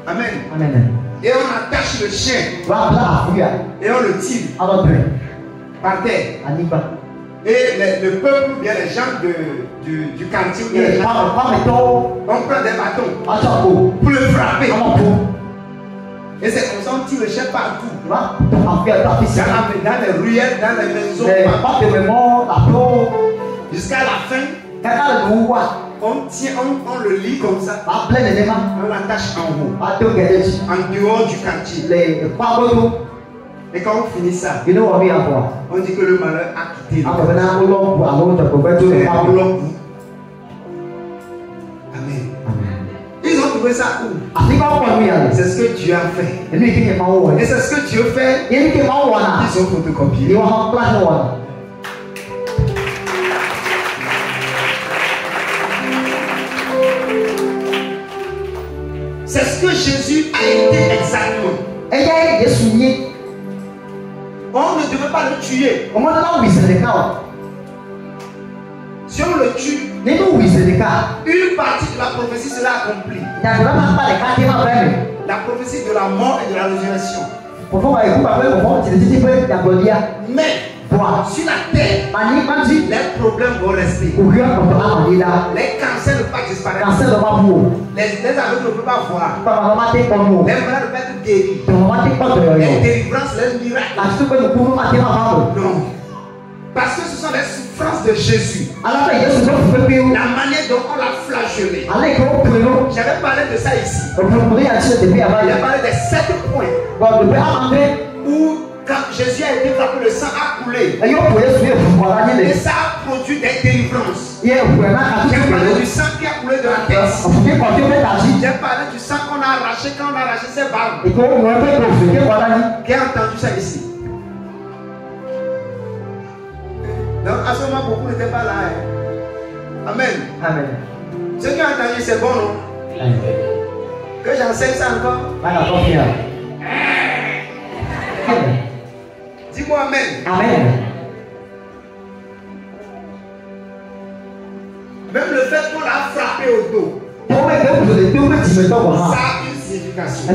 Amen. Amen. Et on attache le chien. Et on le tire. Par terre. Et le peuple, bien les gens du quartier, on prend des bâtons pour le frapper. Et c'est comme ça on tire le chien partout. Dans les ruelles, dans les maisons. Jusqu'à la fin, on tient, on le lit comme ça. On l'attache en haut. En dehors du quartier. Et quand on finit ça, on dit que le malheur a quitté le quartier. Amen. Ils ont trouvé ça où? C'est ce que Dieu a fait. Et c'est ce que Dieu fait. Ils ont photocopié. C'est ce que Jésus a été exactement. On ne devait pas le tuer. Si on le tue, une partie de la prophétie sera accomplie. La prophétie de la mort et de la résurrection. Mais sur la terre, les problèmes vont rester. Les cancers ne peuvent pas disparaître. Les aveugles ne peuvent pas voir. Les malades ne peuvent être guéris. Les délivrances, les miracles. Non. Parce que ce sont les souffrances de Jésus. La manière dont on l'a flagellé. J'avais parlé de ça ici. Il a parlé des 7 points. Où quand Jésus a été frappé, le sang a coulé. Et ça a produit des délivrances. J'ai parlé du sang qui a coulé de la tête. J'ai parlé du sang qu'on a arraché quand on a arraché ses barbes. Qui a entendu ça ici? Donc à ce moment, beaucoup n'étaient pas là. Amen. Amen. Ceux qui ont entendu, c'est bon, non? Que j'enseigne ça encore? Dis-moi Amen. Amen. Même le fait qu'on l'a frappé au dos, ça a une signification.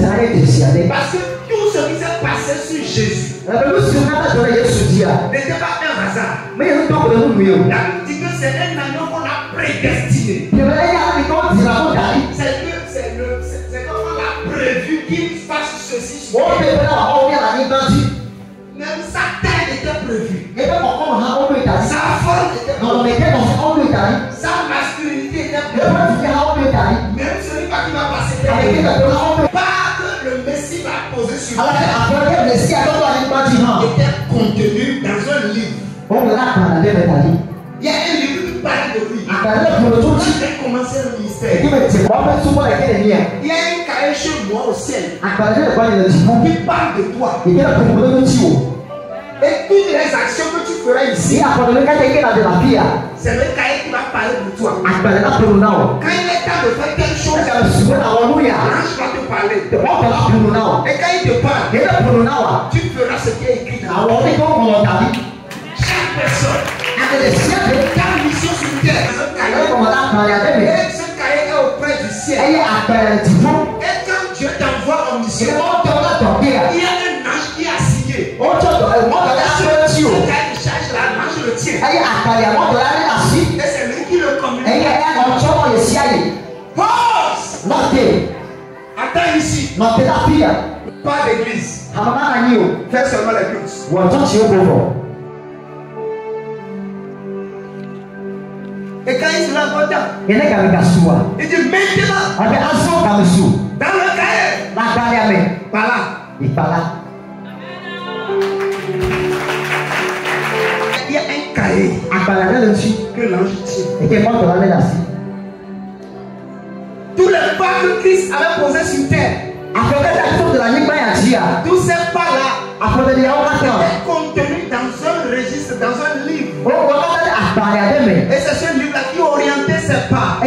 Parce que tout ce qui s'est passé sur Jésus n'était pas un hasard. La Bible dit que c'est un agneau qu'on a prédestiné. C'est comme on l'a prévu qu'il fasse ceci. Même sa taille était prévue. Sa forme était prévue. Sa masculinité était prévue. Même celui qui va passer pas que le Messie va poser sur lui était contenu dans un livre. Il y a un livre qui parle de lui. Quand il a commencé le ministère, il y a un cahier chez moi au ciel qui parle de toi. Et toutes les actions que tu feras ici, c'est le cahier qui va parler de toi. Quand il est temps de faire quelque chose, l'ange va te parler. Et quand il te parle, tu feras ce qui est écrit dans la Bible. Chaque personne a une mission sur terre. Et ce cahier est auprès du ciel. Et quand Dieu t'envoie en mission, il y a un ange qui a signé. Ce cahier qui charge la l'ange le tient. Et c'est lui qui le communique. Pause. Attends ici. Pas d'église. Fais seulement les cultes. Et quand il se l'a voté, il dit maintenant, dans le cahier, par là. Il y a un cahier que l'ange tient. Tous les pas que Christ avait posés sur terre, tous ces pas-là étaient contenus dans un registre, dans un livre. Et c'est ce livre-là qui orientait ses pas.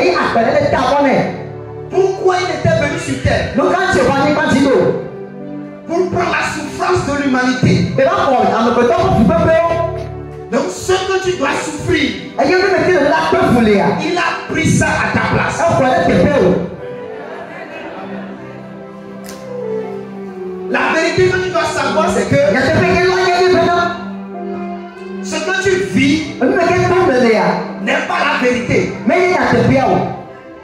Pourquoi il était venu sur terre? Pour prendre la souffrance de l'humanité. Donc ce que tu dois souffrir, il il a pris ça à ta place. La vérité que tu dois savoir, c'est que ce que tu vis n'est pas la vérité.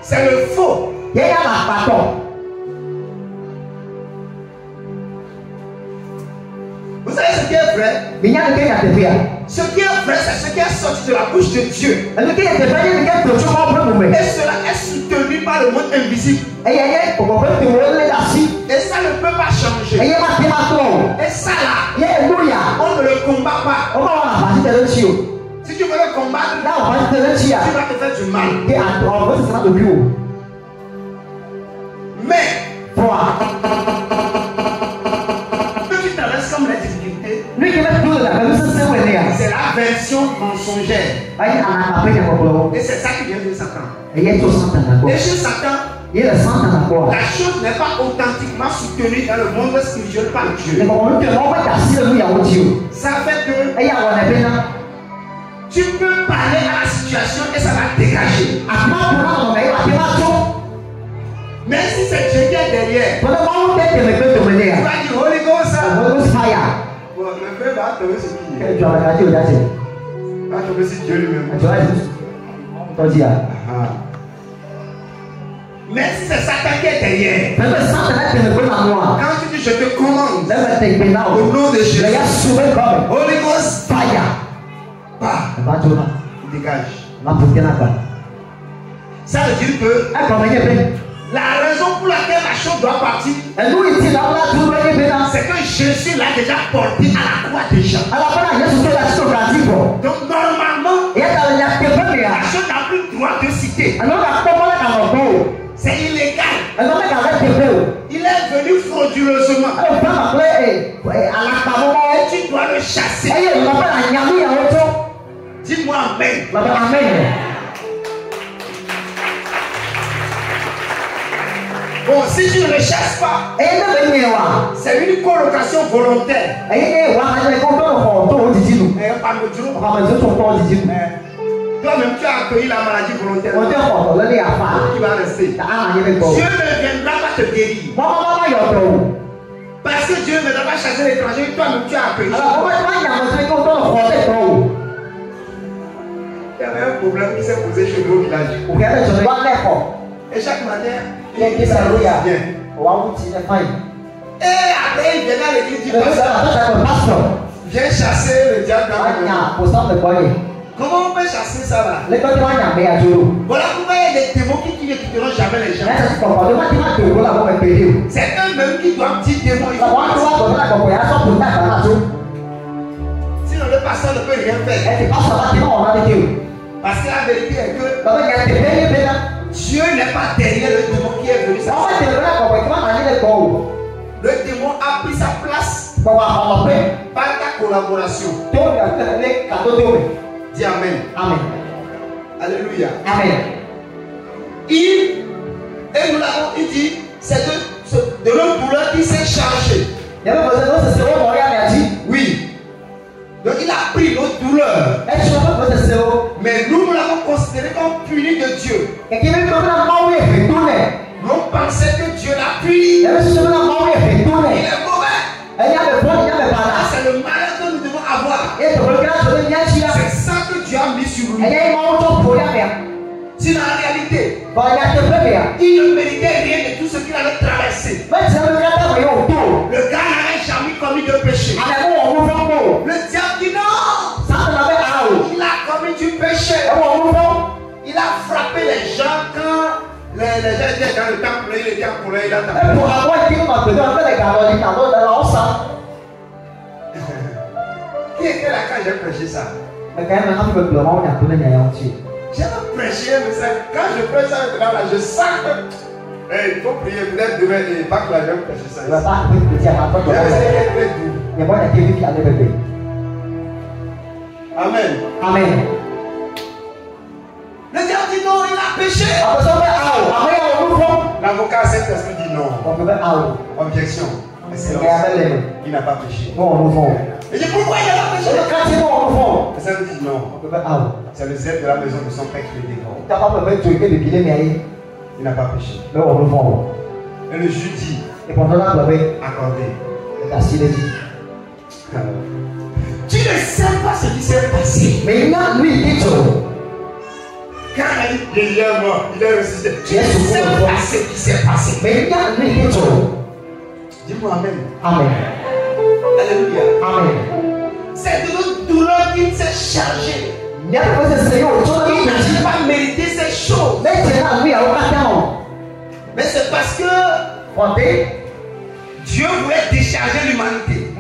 C'est le faux. Vous savez ce qui est vrai? Ce qui est vrai, c'est ce qui est sorti de la bouche de Dieu. Et cela est soutenu par le monde invisible. Et ça ne peut pas changer. Et ça là, on ne le combat pas. Si tu veux le combattre, tu vas te faire du mal. Mais tu traverses comme les difficultés, c'est la version mensongère. Et c'est ça qui vient de Satan. Et chez Satan, la chose n'est pas authentiquement soutenue dans le monde spirituel par Dieu. Ça fait que tu peux parler à la situation et ça va dégager. Mais si c'est Dieu qui est derrière, tu vas dire Holy Ghost. Le feu va tomber sur qui? Va tomber sur Dieu lui-même. Mais si c'est Satan qui est derrière, quand tu dis je te commande au nom de Jésus, Holy Ghost, fire, dégage. Ça veut dire que la raison pour laquelle la chose doit partir, c'est que Jésus l'a déjà porté à la croix déjà. Donc normalement, la chose n'a plus le droit de citer. C'est illégal. Il est venu frauduleusement. Et tu dois le chasser. Dis-moi amen. Bon, si tu ne le chasses pas, c'est une colocation volontaire. Toi-même, tu as accueilli la maladie volontaire. Qui va rester. Dieu ne viendra pas te guérir. Parce que Dieu ne viendra pas chasser l'étranger, toi-même, tu as accueilli. Il y avait un problème qui s'est posé chez nous au village. Et chaque matin, il dit ça bien. Et après, il vient à l'église, il dit viens chasser le diable dans le monde. Comment on peut chasser ça là? Voilà pourquoi il y a des démons qui ne quitteront jamais les gens. C'est eux-mêmes qui doivent dire démons. Sinon le pasteur ne peut rien faire. Parce que la vérité est que Dieu n'est pas derrière le démon qui est venu. Le démon a pris sa place par ta collaboration. Dis amen. Amen. Alléluia. Amen. Et nous l'avons dit, c'est de notre douleur qui s'est chargé. Oui. Donc il a pris notre douleur. Mais nous l'avons considéré comme puni de Dieu. Nous pensons que Dieu l'a puni. Il est mauvais. C'est le malheur que nous devons avoir. C'est ça que Dieu a mis sur lui. Si dans la réalité, il ne méritait rien de tout ce qu'il avait traversé. Le gars n'avait jamais commis de péché. Le diable dit non. Il a commis du péché. Il a frappé les gens quand les gens étaient dans le temple. Il était en colère. Il a tapé. Qui était là quand j'ai prêché ça? J'ai pas prêché, mais quand je prêche ça, là, je sens que il faut prier peut-être demain et pas que la gens prêche ça. Amen. Amen. Le diable dit non, il a péché. L'avocat Saint-Esprit dit non. Objection. Il n'a pas péché. Et je dis pourquoi il n'a pas péché? Et ça me dit non. C'est le zèle de la maison de son père qui le dévore. Il n'a pas péché. Et le juge dit accordé. Tu ne sais pas ce qui s'est passé. Quand il a dit il est mort, il est ressuscité. Tu ne sais pas ce qui s'est passé. Dis-moi amen. Amen. Alléluia. Amen. C'est de notre douleur qu'il s'est chargé. Il n'a pas mérité ces choses. Mais c'est parce que Dieu voulait décharger l'humanité.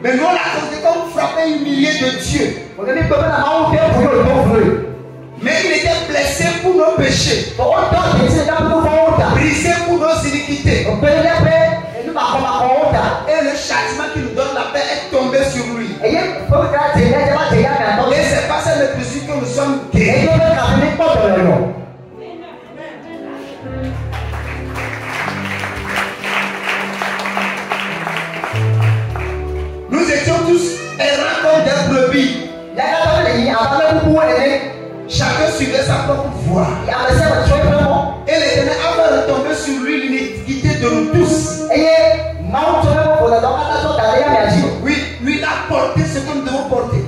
Mais nous on l'a compté comme frappé, humilié de Dieu. Mais il était blessé pour nos péchés, brisé pour nos iniquités. Et le châtiment qui nous donne la paix est tombé sur lui. Et c'est pas ça le plus sûr que nous sommes guéris. Nous étions tous errants comme des brebis. Chacun suivait sa propre voie. Et l'Éternel a retombé sur lui l'iniquité de nous tous. Oui, lui il a porté ce que nous devons porter.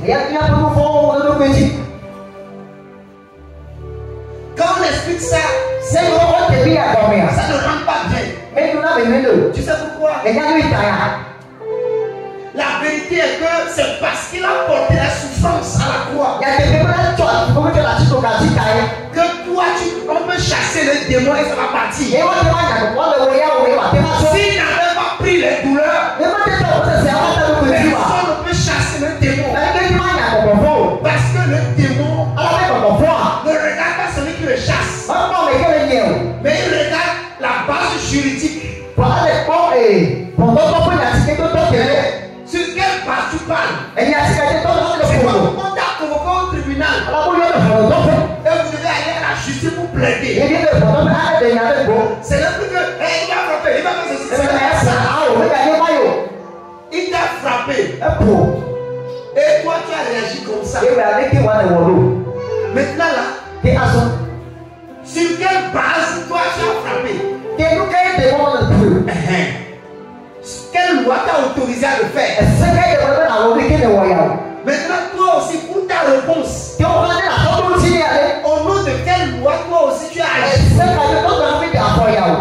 Quand on explique ça, ça ne rend pas bien. Tu sais pourquoi? La vérité est que c'est parce qu'il a porté la souffrance à la croix que toi, on peut chasser les démons et ça va partir. S'il n'avait pas pris les douleurs, personne ne peut chasser le démon. Parce que le démon ne regarde pas celui qui le chasse, mais il regarde la base juridique. Sur quelle base tu parles? C'est quoi? On t'a convoqué au tribunal et vous devez aller à la justice pour plaider. C'est le truc que il t'a frappé, il va faire ceci. Il t'a frappé. Et toi tu as réagi comme ça. Maintenant là, sur quelle base toi tu as frappé? Quelle loi t'a autorisé à le faire? Maintenant, toi aussi, pour ta réponse, au nom de quelle loi toi aussi tu as agi?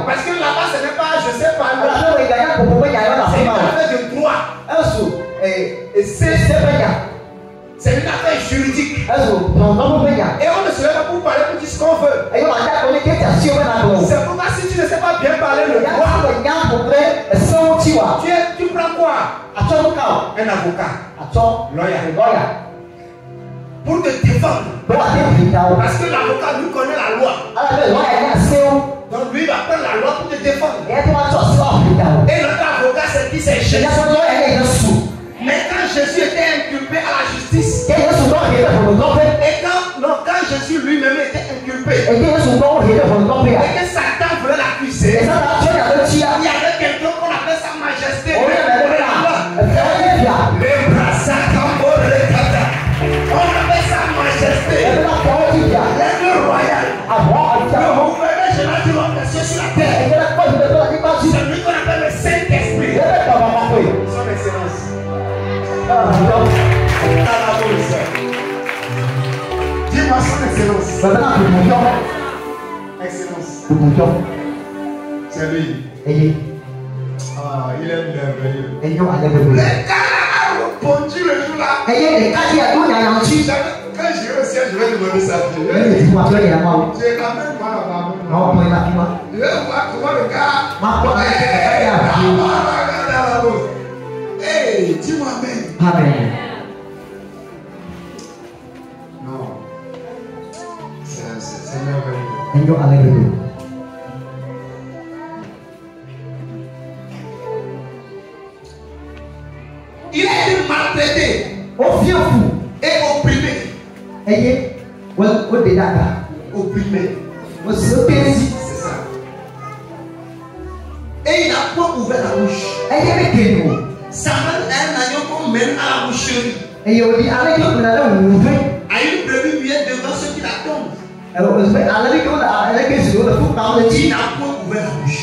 Parce que là-bas, ce n'est pas, je sais pas, c'est une affaire de droit. Et c'est une affaire juridique. Et on ne se lève pas pour parler pour dire ce qu'on veut. C'est pourquoi si tu ne sais pas bien parler le droit, tu prends quoi? Un avocat. Lawyer. Pour te défendre. Parce que l'avocat lui connaît la loi. Donc lui il va prendre la loi pour te défendre. Et notre avocat c'est qui? C'est Jésus. Mais quand Jésus était inculpé à la justice, et quand Jésus lui-même était inculpé, et que Satan voulait l'accuser, il y avait quelqu'un qu'on appelle sa majesté. On appelle sa majesté, l'aigle royal, le gouverneur général du monde des cieux sur la terre, celui qu'on appelle le Saint-Esprit, son excellence. Dis-moi son excellence. Excellence. C'est lui. Ah, il est merveilleux. Les gars ont répondu le jour là. Quand j'irai au ciel, je vais demander sa vie. J'ai la même mal à ma main. Je vais voir comment le gars. Hey, dis-moi amen. Amen. Non. C'est merveilleux. Il a été maltraité et opprimé. Opprimé. C'est ça. Et il n'a pas ouvert la bouche. Ça mène un agneau qu'on mène à la boucherie. À une brebis muette devant ceux qui l'attendent. Il n'a pas ouvert la bouche.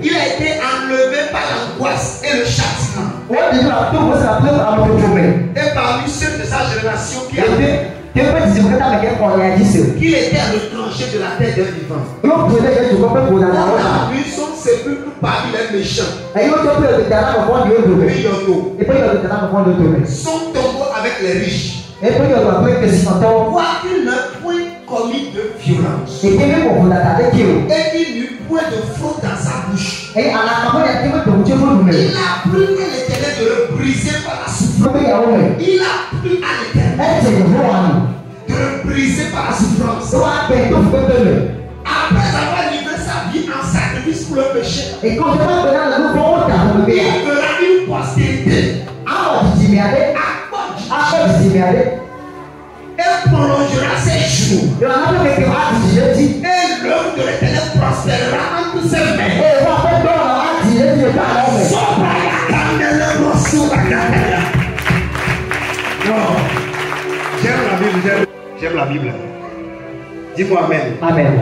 Il a été enlevé par l'angoisse et le châtiment. Et parmi ceux de sa génération qui a dit qu'il était à l'étranger de la terre des vivants. On a vu son sépulcre parmi les méchants. Son tombeau avec les riches. Quoi qu'il n'ait point commis de violence. Et qu'il n'eut point de fraude dans sa bouche. Il a plu à l'Éternel de le briser par la souffrance. Il a plu à l'Éternel de le briser par la souffrance. Après avoir livré sa vie en sacrifice pour le péché, il fera une postérité et prolongera ses jours. Et l'œuvre de l'Éternel prospérera entre ses mains. Non. J'aime la Bible. Dis-moi Amen. Amen.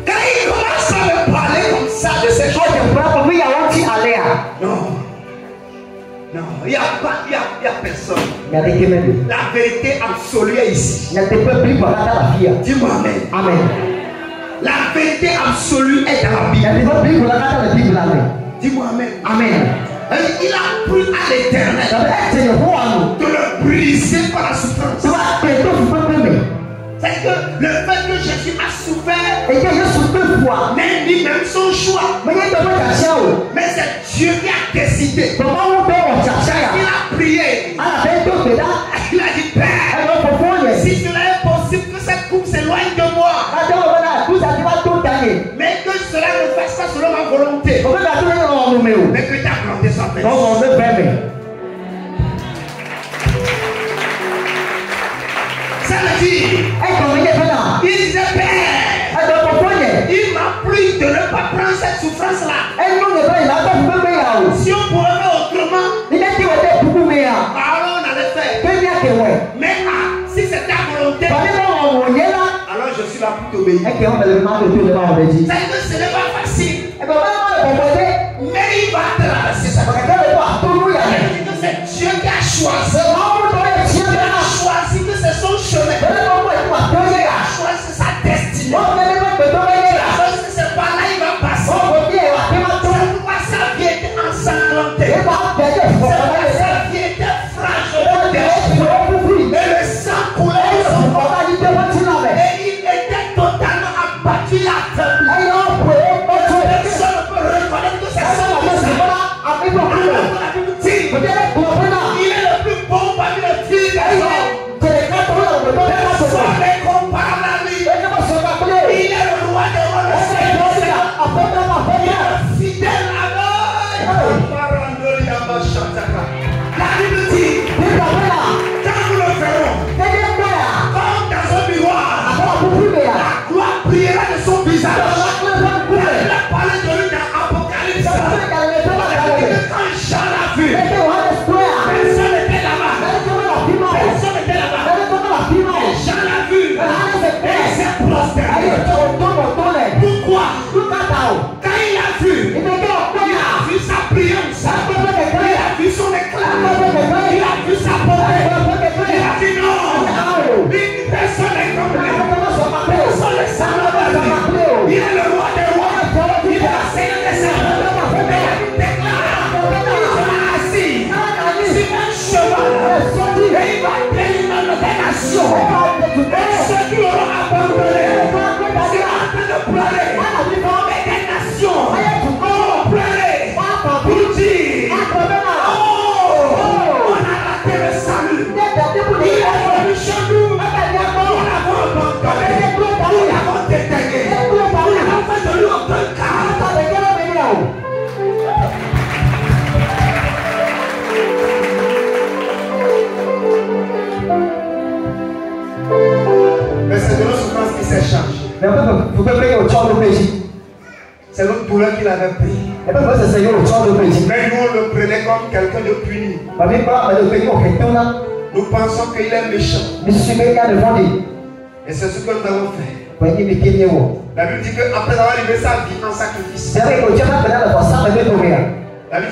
Quand il commence à me parler comme ça de ces choses, non. Non, il n'y a personne. La vérité absolue est ici. Dis-moi Amen. Amen. La vérité absolue est dans la Bible. Dis-moi Amen. Amen. Il a plu à l'Éternel de le briser par la souffrance. C'est que le fait que Jésus a souffert n'indique même son choix. Mais c'est Dieu qui a décidé. Il a prié. Il a dit Père, si cela est possible que cette coupe s'éloigne de moi, mais que cela ne fasse pas selon ma volonté, mais que ta volonté soit faite. Ça veut dire, il disait Père, il m'a plu de ne pas prendre cette souffrance-là. Si on pouvait faire autrement, alors on allait faire. Mais si c'est ta volonté, alors je suis là pour t'obéir. C'est que ce n'est pas facile, mais il va traverser ça. C'est Dieu qui a choisi. Il a choisi que c'est son chemin. Il a choisi sa destinée. Il a choisi que c'est par là il va passer. C'est pourquoi sa vie était ensanglantée. C'est pourquoi sa vie était fragile. Et le sang coulait de son corps. Et il était totalement abattu, affaibli. Personne ne peut reconnaître que c'est son sang. Il est le plus bon parmi les filles des hommes. Personne n'est comparable à lui. Il est le roi des rois, le Seigneur. Il est fidèle à l'œil. La Bible dit, quand nous le ferons, comme dans un miroir, la gloire brillera de son visage. Il a parlé de lui dans Apocalypse. Quand Jean l'a vu, personne n'était là-bas. Personne n'était là-bas. Et Jean l'a vu. Et il s'est prosterné. Pourquoi? Quand il a vu sa brillance. Il a vu son éclat. Il a vu sa beauté. Il a dit non. Personne n'est comme lui. Personne n'est semblable à lui. Il est le roi des rois. Il est le Seigneur des seigneurs. Mais il déclare. Il sera assis sur un cheval. Et il va délivrer des nations. Et ceux qui l'auront abandonné, c'est en train de pleurer. Mais des nations C'est notre douleur qu'il avait pris. Et puis moi, c'est le sang de Jésus. Mais nous, on le prenait comme quelqu'un de puni. Nous pensons qu'il est méchant. Et c'est ce que nous avons fait. La Bible dit qu'après avoir livré sa vie en sacrifice. La Bible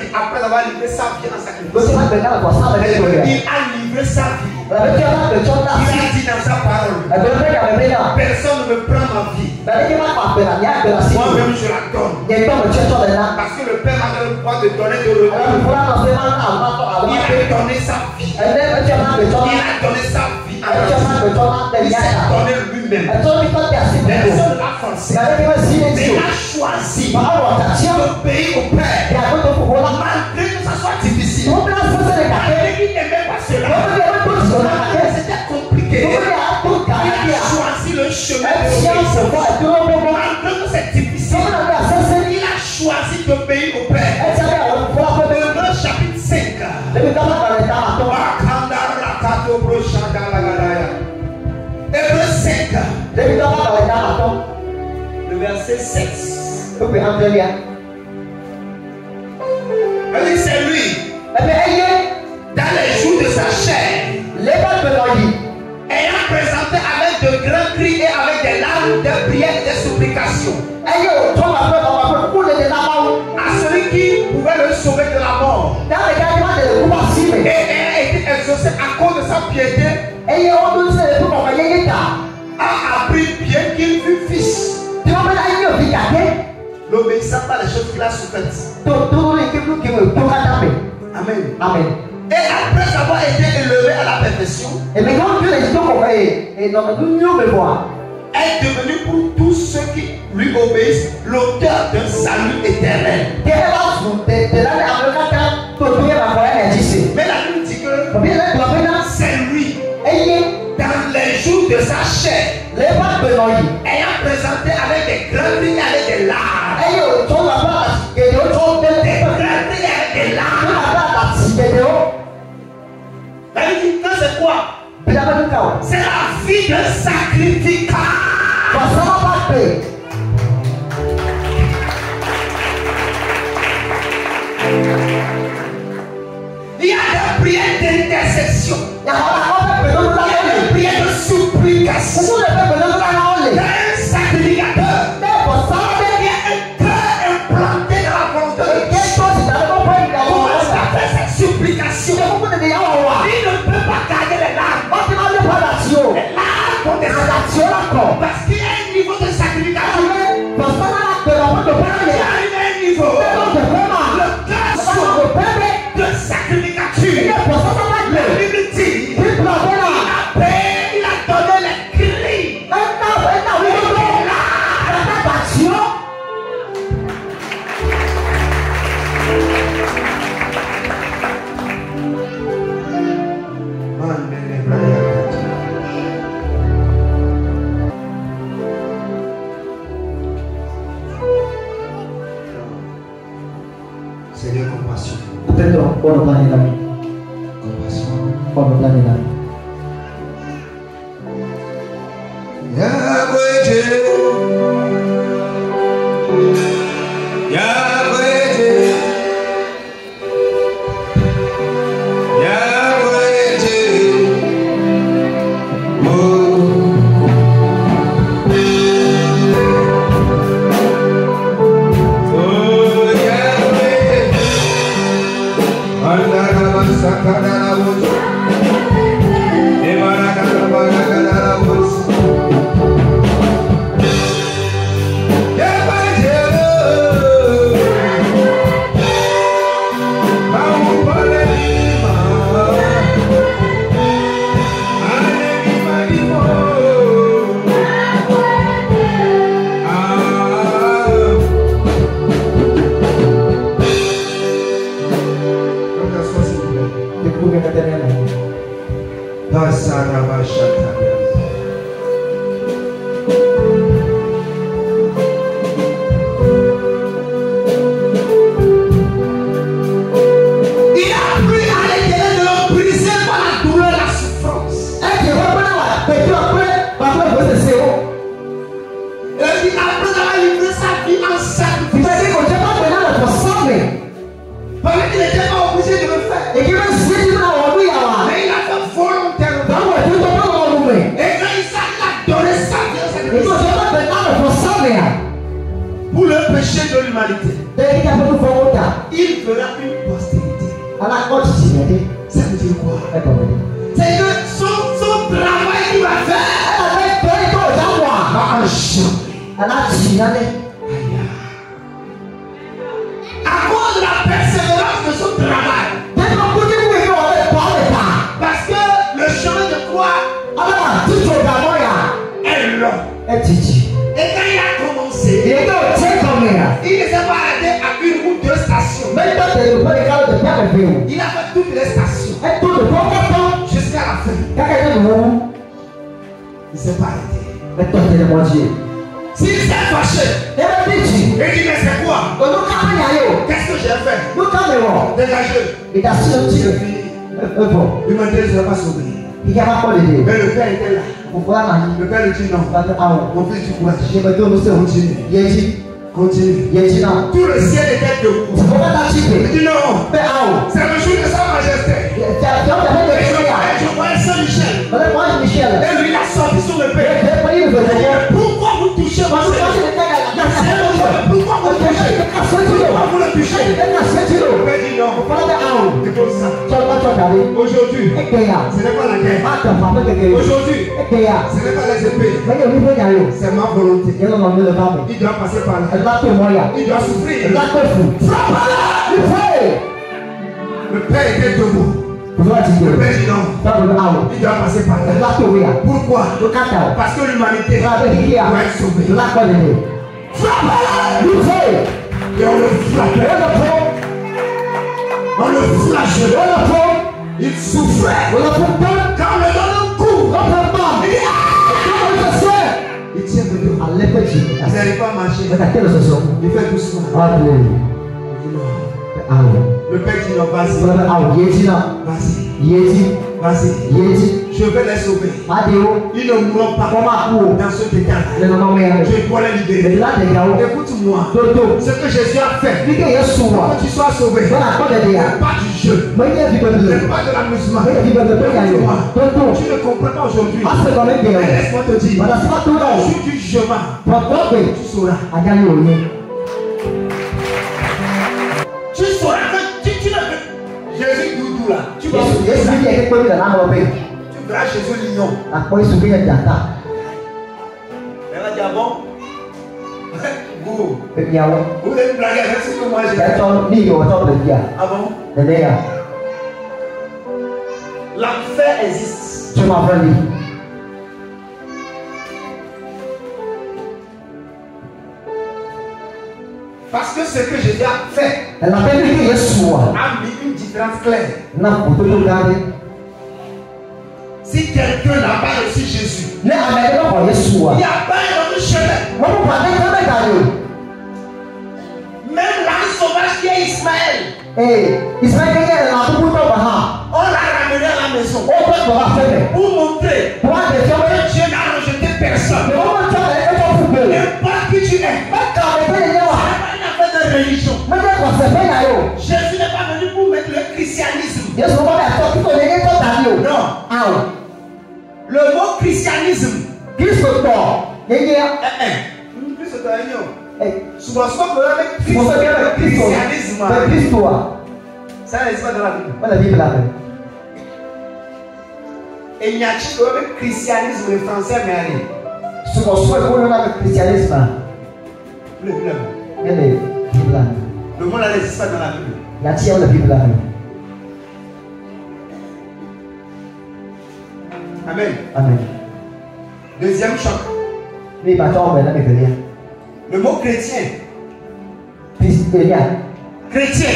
dit après avoir livré sa vie en sacrifice. Il a livré sa vie. Il a dit dans sa parole, personne ne me prend ma vie. Moi-même je la donne. Parce que le Père avait le pouvoir de donner de retour. Il a donné sa vie. Il a donné sa vie. Il s'est donné lui-même. Personne ne l'a forcé. Mais il a choisi d'obéir au Père. Malgré que ça soit difficile. Malgré qu'il n'aimait pas cela. C'était compliqué. Il a choisi le chemin de l'obéissance. Malgré que c'est difficile. Il a choisi d'obéir au Père. Hébreux chapitre 5. Hébreux 5. Le verset 7. C'est lui. Dans les jours de sa chair, ayant présenté avec de grands cris et avec des larmes, des prières et des supplications à celui qui pouvait le sauver de la mort, et ayant été exaucé à cause de sa piété, a appris bien qu'il fut fils, n'obéissant pas les choses qu'il a souffraites. Amen. Amen. Et après avoir été élevé à la perfection, est devenu pour tous ceux qui lui obéissent l'auteur d'un salut éternel. Mais la Bible dit que c'est lui, dans les jours de sa chair, ayant présenté avec des grands cris et avec des larmes, des grands cris et avec des larmes. La Bible dit que c'est quoi? C'est la vie d'un sacrificateur. Il y a des prières d'intercession. Il y a des prières de supplication. Il y a un sacrificateur. Il y a un cœur implanté dans la volonté de Dieu. Comment ça fait cette supplication? Il ne peut pas garder les larmes. Les larmes vont descendre. Parce qu'il y a un niveau de sacrification. Il y a un niveau. Le cœur s'ouvre de sacrificature. La Bible dit, il a donné les cris. Seigneur, compassion. Compassion. Yahweh l'humanité. Il fera une postérité. Ça veut dire quoi? C'est que son travail qu'il va faire va en changer. À cause de la persévérance de son travail. Parce que le chemin de croix est long. Et quand il a commencé, il ne s'est pas arrêté à une ou deux stations. Il a fait toutes les stations jusqu'à la fin. Il ne s'est pas arrêté. S'il s'est fâché, il dit mais c'est quoi? Qu'est-ce que j'ai fait? Dégagez. Il m'a dit je ne vais pas sauver. Mais le père était là. Le père lui dit non. Mon fils, tu courage. Continue. Tout le ciel était debout. Il dit non. C'est le jour de sa majesté. Je voyais Saint-Michel. Et lui, il a sorti sur le père. Pourquoi vous touchez mon Seigneur? Pourquoi vous touchez? Pourquoi vous le touchez? Le père dit non. C'est comme ça. Aujourd'hui, ce n'est pas la guerre. Aujourd'hui, ce n'est pas les épées. C'est ma volonté. Il doit passer par là. Il doit souffrir. Le père était debout. Le père dit non. Il doit passer par là. Pourquoi? Parce que l'humanité doit être sauvée. Et on le frappait. On le flagellait. Il souffrait. Quand on le donne un coup, il tient dedans. Il n'arrive pas à marcher. Il fait doucement. Le père dit non, vas-y. Vas-y. Je vais les sauver. Ils ne mourront pas dans ce décalage. Je dois les libérer. Écoute-moi. Ce que Jésus a fait pour que tu sois sauvé, ce n'est pas du jeu. Ce n'est pas de l'amusement. Écoute-moi. Tu ne comprends pas aujourd'hui. Mais laisse-moi te dire. Le jour du jugement, tu sauras. Tu sauras que tu ne peux. Jésus doudou là. Tu vas souffrir ça. Tu verras Jésus l'ignon. Elle va dire bon. Vous voulez me blaguer avec ce que moi j'ai fait. Ah bon? L'enfer existe. Parce que ce que Jésus a fait a mis une différence claire. Si quelqu'un n'a pas reçu Jésus, il n'y a pas un autre chemin. Même l'âne sauvage qui est Ismaël, on l'a ramené à la maison pour montrer que Dieu n'a rejeté personne. N'importe qui tu es. Religion. Jésus n'est pas venu pour mettre le christianisme. Non. Le mot christianisme. Christianisme. Ça n'existe pas dans la Bible. Et il y a un christianisme le français, mais allez. Le mot n'existe pas dans la Bible. Amen. Deuxième choc. Le mot chrétien. Chrétien.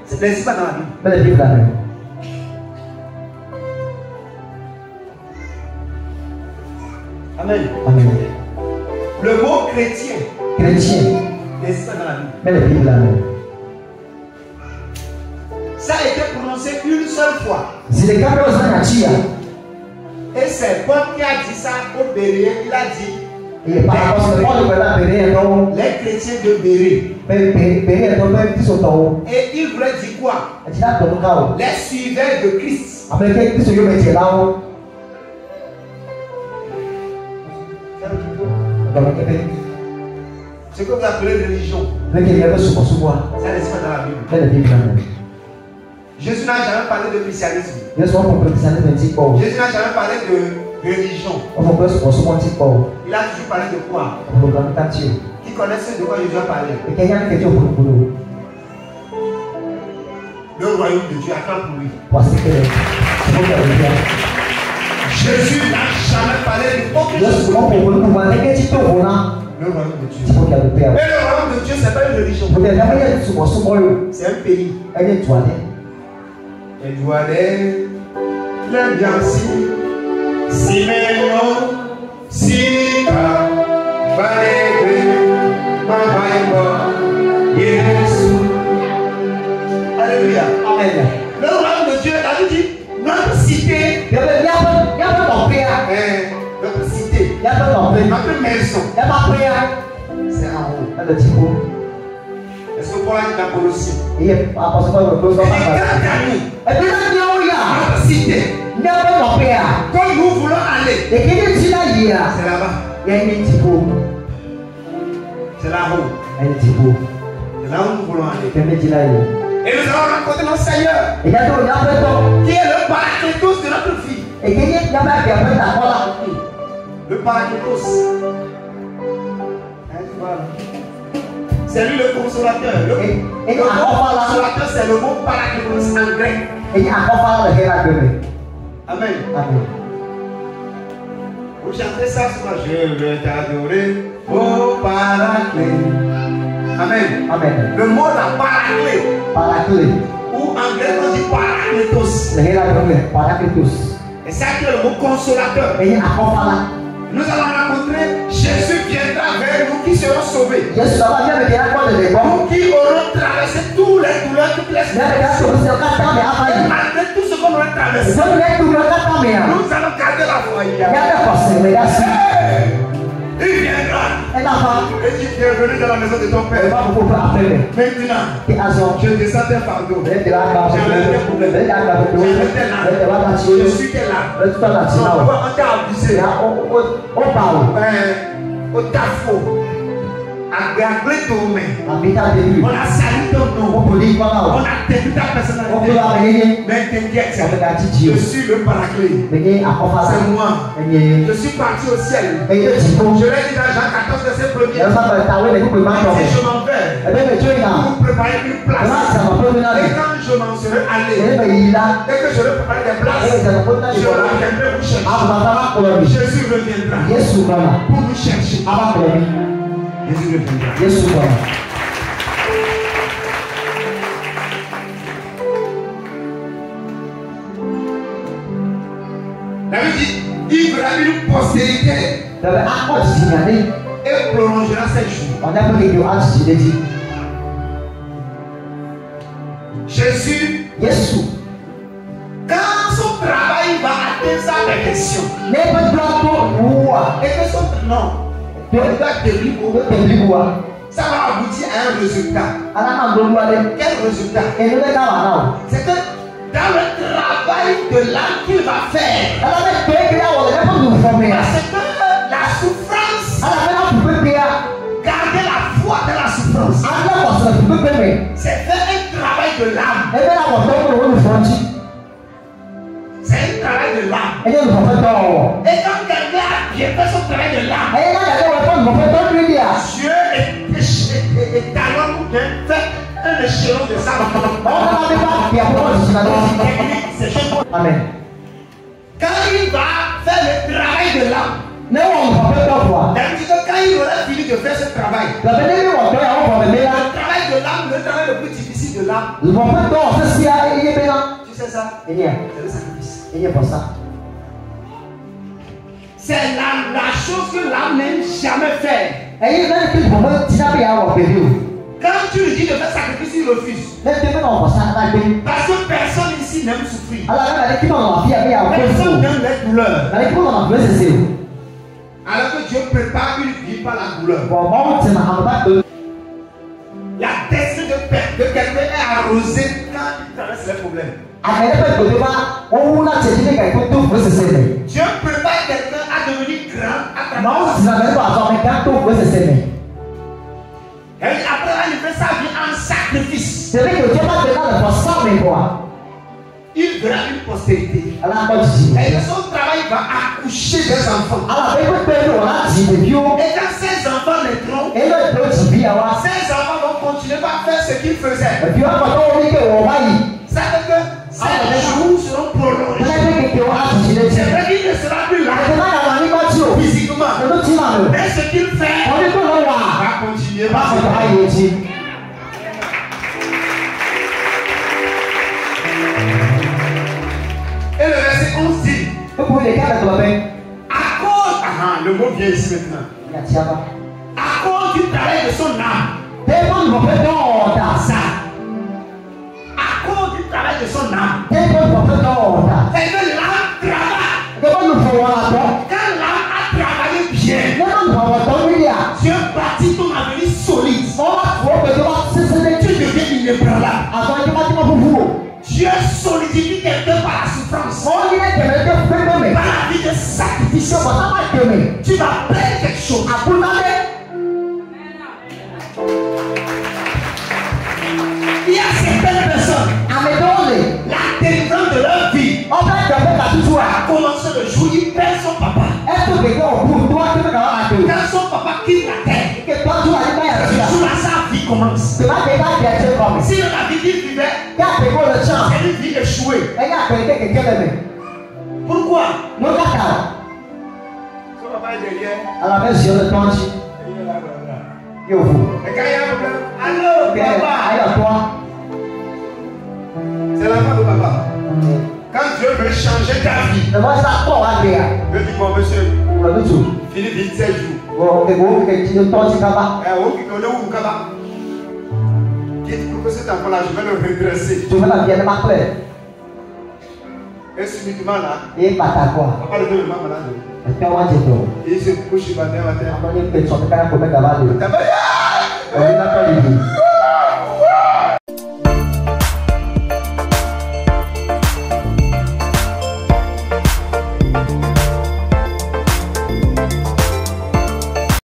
Ça n'existe pas dans la Bible. Amen. Le mot chrétien. N'existe pas dans la Bible. Ça a été prononcé une seule fois. Et c'est Paul qui a dit ça au Béréen. Il a dit les chrétiens de Bérée. Et il voulait dire quoi? Les suiveurs de Christ. Ce que vous appelez religion. C'est un esprit dans la Bible. Jésus n'a jamais parlé de christianisme. Jésus n'a jamais parlé de religion. Il a toujours parlé de quoi? Qui connaissent de quoi Jésus a parlé? Le royaume de Dieu attend pour lui. Jésus n'a jamais parlé de aucune chose. Le royaume de Dieu. Et le royaume de Dieu, c'est pas une religion. C'est un pays. Et Douanet, l'ambiance, Siméon, Sika, Valébé, Mabaïba, Jésus. Alléluia. Amen. Le royaume de Dieu, la Bible dit, notre cité, notre cité, notre maison, c'est en haut. Est-ce que Paul a dit dans Colossiens? Notre cité, comme nous voulons aller, c'est là-bas. C'est là-haut. C'est là où nous voulons aller. Et nous allons rencontrer notre Seigneur, qui est le paraclétos de notre vie. Le paraclétos. C'est lui le consolateur. Le mot consolateur, c'est le mot paraclétos en grec. Amen. Vous chantez ça souvent. Je veux t'adorer, ô paraclet. Amen. Le mot là, paraclet. Ou en grec on dit paraclétos. Et ça qui est le mot consolateur. Nous allons rencontrer Jésus viendra vers nous qui seront sauvés. Nous qui aurons traversé tous les douleurs, toutes les situations. Et malgré tout ce qu'on aura traversé, nous allons garder la foi. Il viendra. Et tu es venu dans la maison de ton père. Maintenant, je descends tes fardeaux. J'enlève tes problèmes. J'enlève tes larmes. Je suis tes larmes. On t'a abusé. On t'a faux. On a sali ton nom. On a tenu ta personnalité. Mais t'inquiète, je suis le paraclet. C'est moi. Je suis parti au ciel. Je l'ai dit dans Jean 14, verset 1er. Si je m'en vais, vous préparez une place. Et quand je m'en serai allé, et que je vais préparer des places, je reviendrai vous chercher. Jésus reviendra pour nous chercher. Jésus reviendra. David dit, il verra une postérité et prolongera ses jours. Jésus, quand son travail va atteindre sa perfection, et que son nom ça va aboutir à un résultat. Quel résultat? C'est que dans le travail de l'âme qu'il va faire, parce que la souffrance, garder la foi dans la souffrance, c'est faire un travail de l'âme. C'est un travail de l'âme. Et quand quelqu'un a bien fait son travail de l'âme, Dieu est talon ou bien fait un échelon de ça. Amen. Quand il va faire le travail de l'âme, d'habitude quand il aura fini de faire ce travail, le travail de l'âme, le travail le plus difficile de l'âme, tu sais ça? C'est le sacrifice. C'est la chose que l'âme n'aime jamais faire. Quand tu lui dis de faire sacrifice, il refuse. Parce que personne ici n'aime souffrir. Personne n'aime les douleurs. Alors que Dieu prépare une vie par la douleur. La destinée de quelqu'un est arrosée quand il traverse les problèmes. Dieu prépare quelqu'un à devenir grand à travers. Et après, il fait C'est vrai que Dieu va donner la force mais quoi? Il verra une postérité. Et son travail va accoucher des enfants. Et quand ces enfants naîtront, ces enfants vont continuer à faire ce qu'ils faisaient. Ça veut que ces jours seront prolongés. C'est vrai qu'il ne sera plus là physiquement. Mais ce qu'il fait va continuer. Et le verset 11 dit, à cause, le mot vient ici maintenant, à cause du travail de son âme, à cause du travail de son âme, et que l'âme travaille. Quand l'âme a travaillé bien, Dieu bâtit ton avenir solide. Tu deviens inébranlable. Dieu solidifie quelqu'un par la souffrance. Par la vie de sacrifice. Tu vas perdre quelque chose. Il y a certaines personnes, la délivrance de leur vie a commencé le jour où il perd son papa. Quand son papa quitte la terre, ce jour-là, sa vie commence. Si la vie qu'il vivait, c'est une vie échouée. Pourquoi? Son papa est derrière. Et quand il y a un problème, allô, papa. C'est la femme de papa. Quand Dieu veut changer ta vie, Dieu dit, bon monsieur, finis vite 7 jours. Quitte pour que cet enfant-là, je vais le redresser. Et subitement là, papa le donne le maman malade. Et il se couche sur la terre.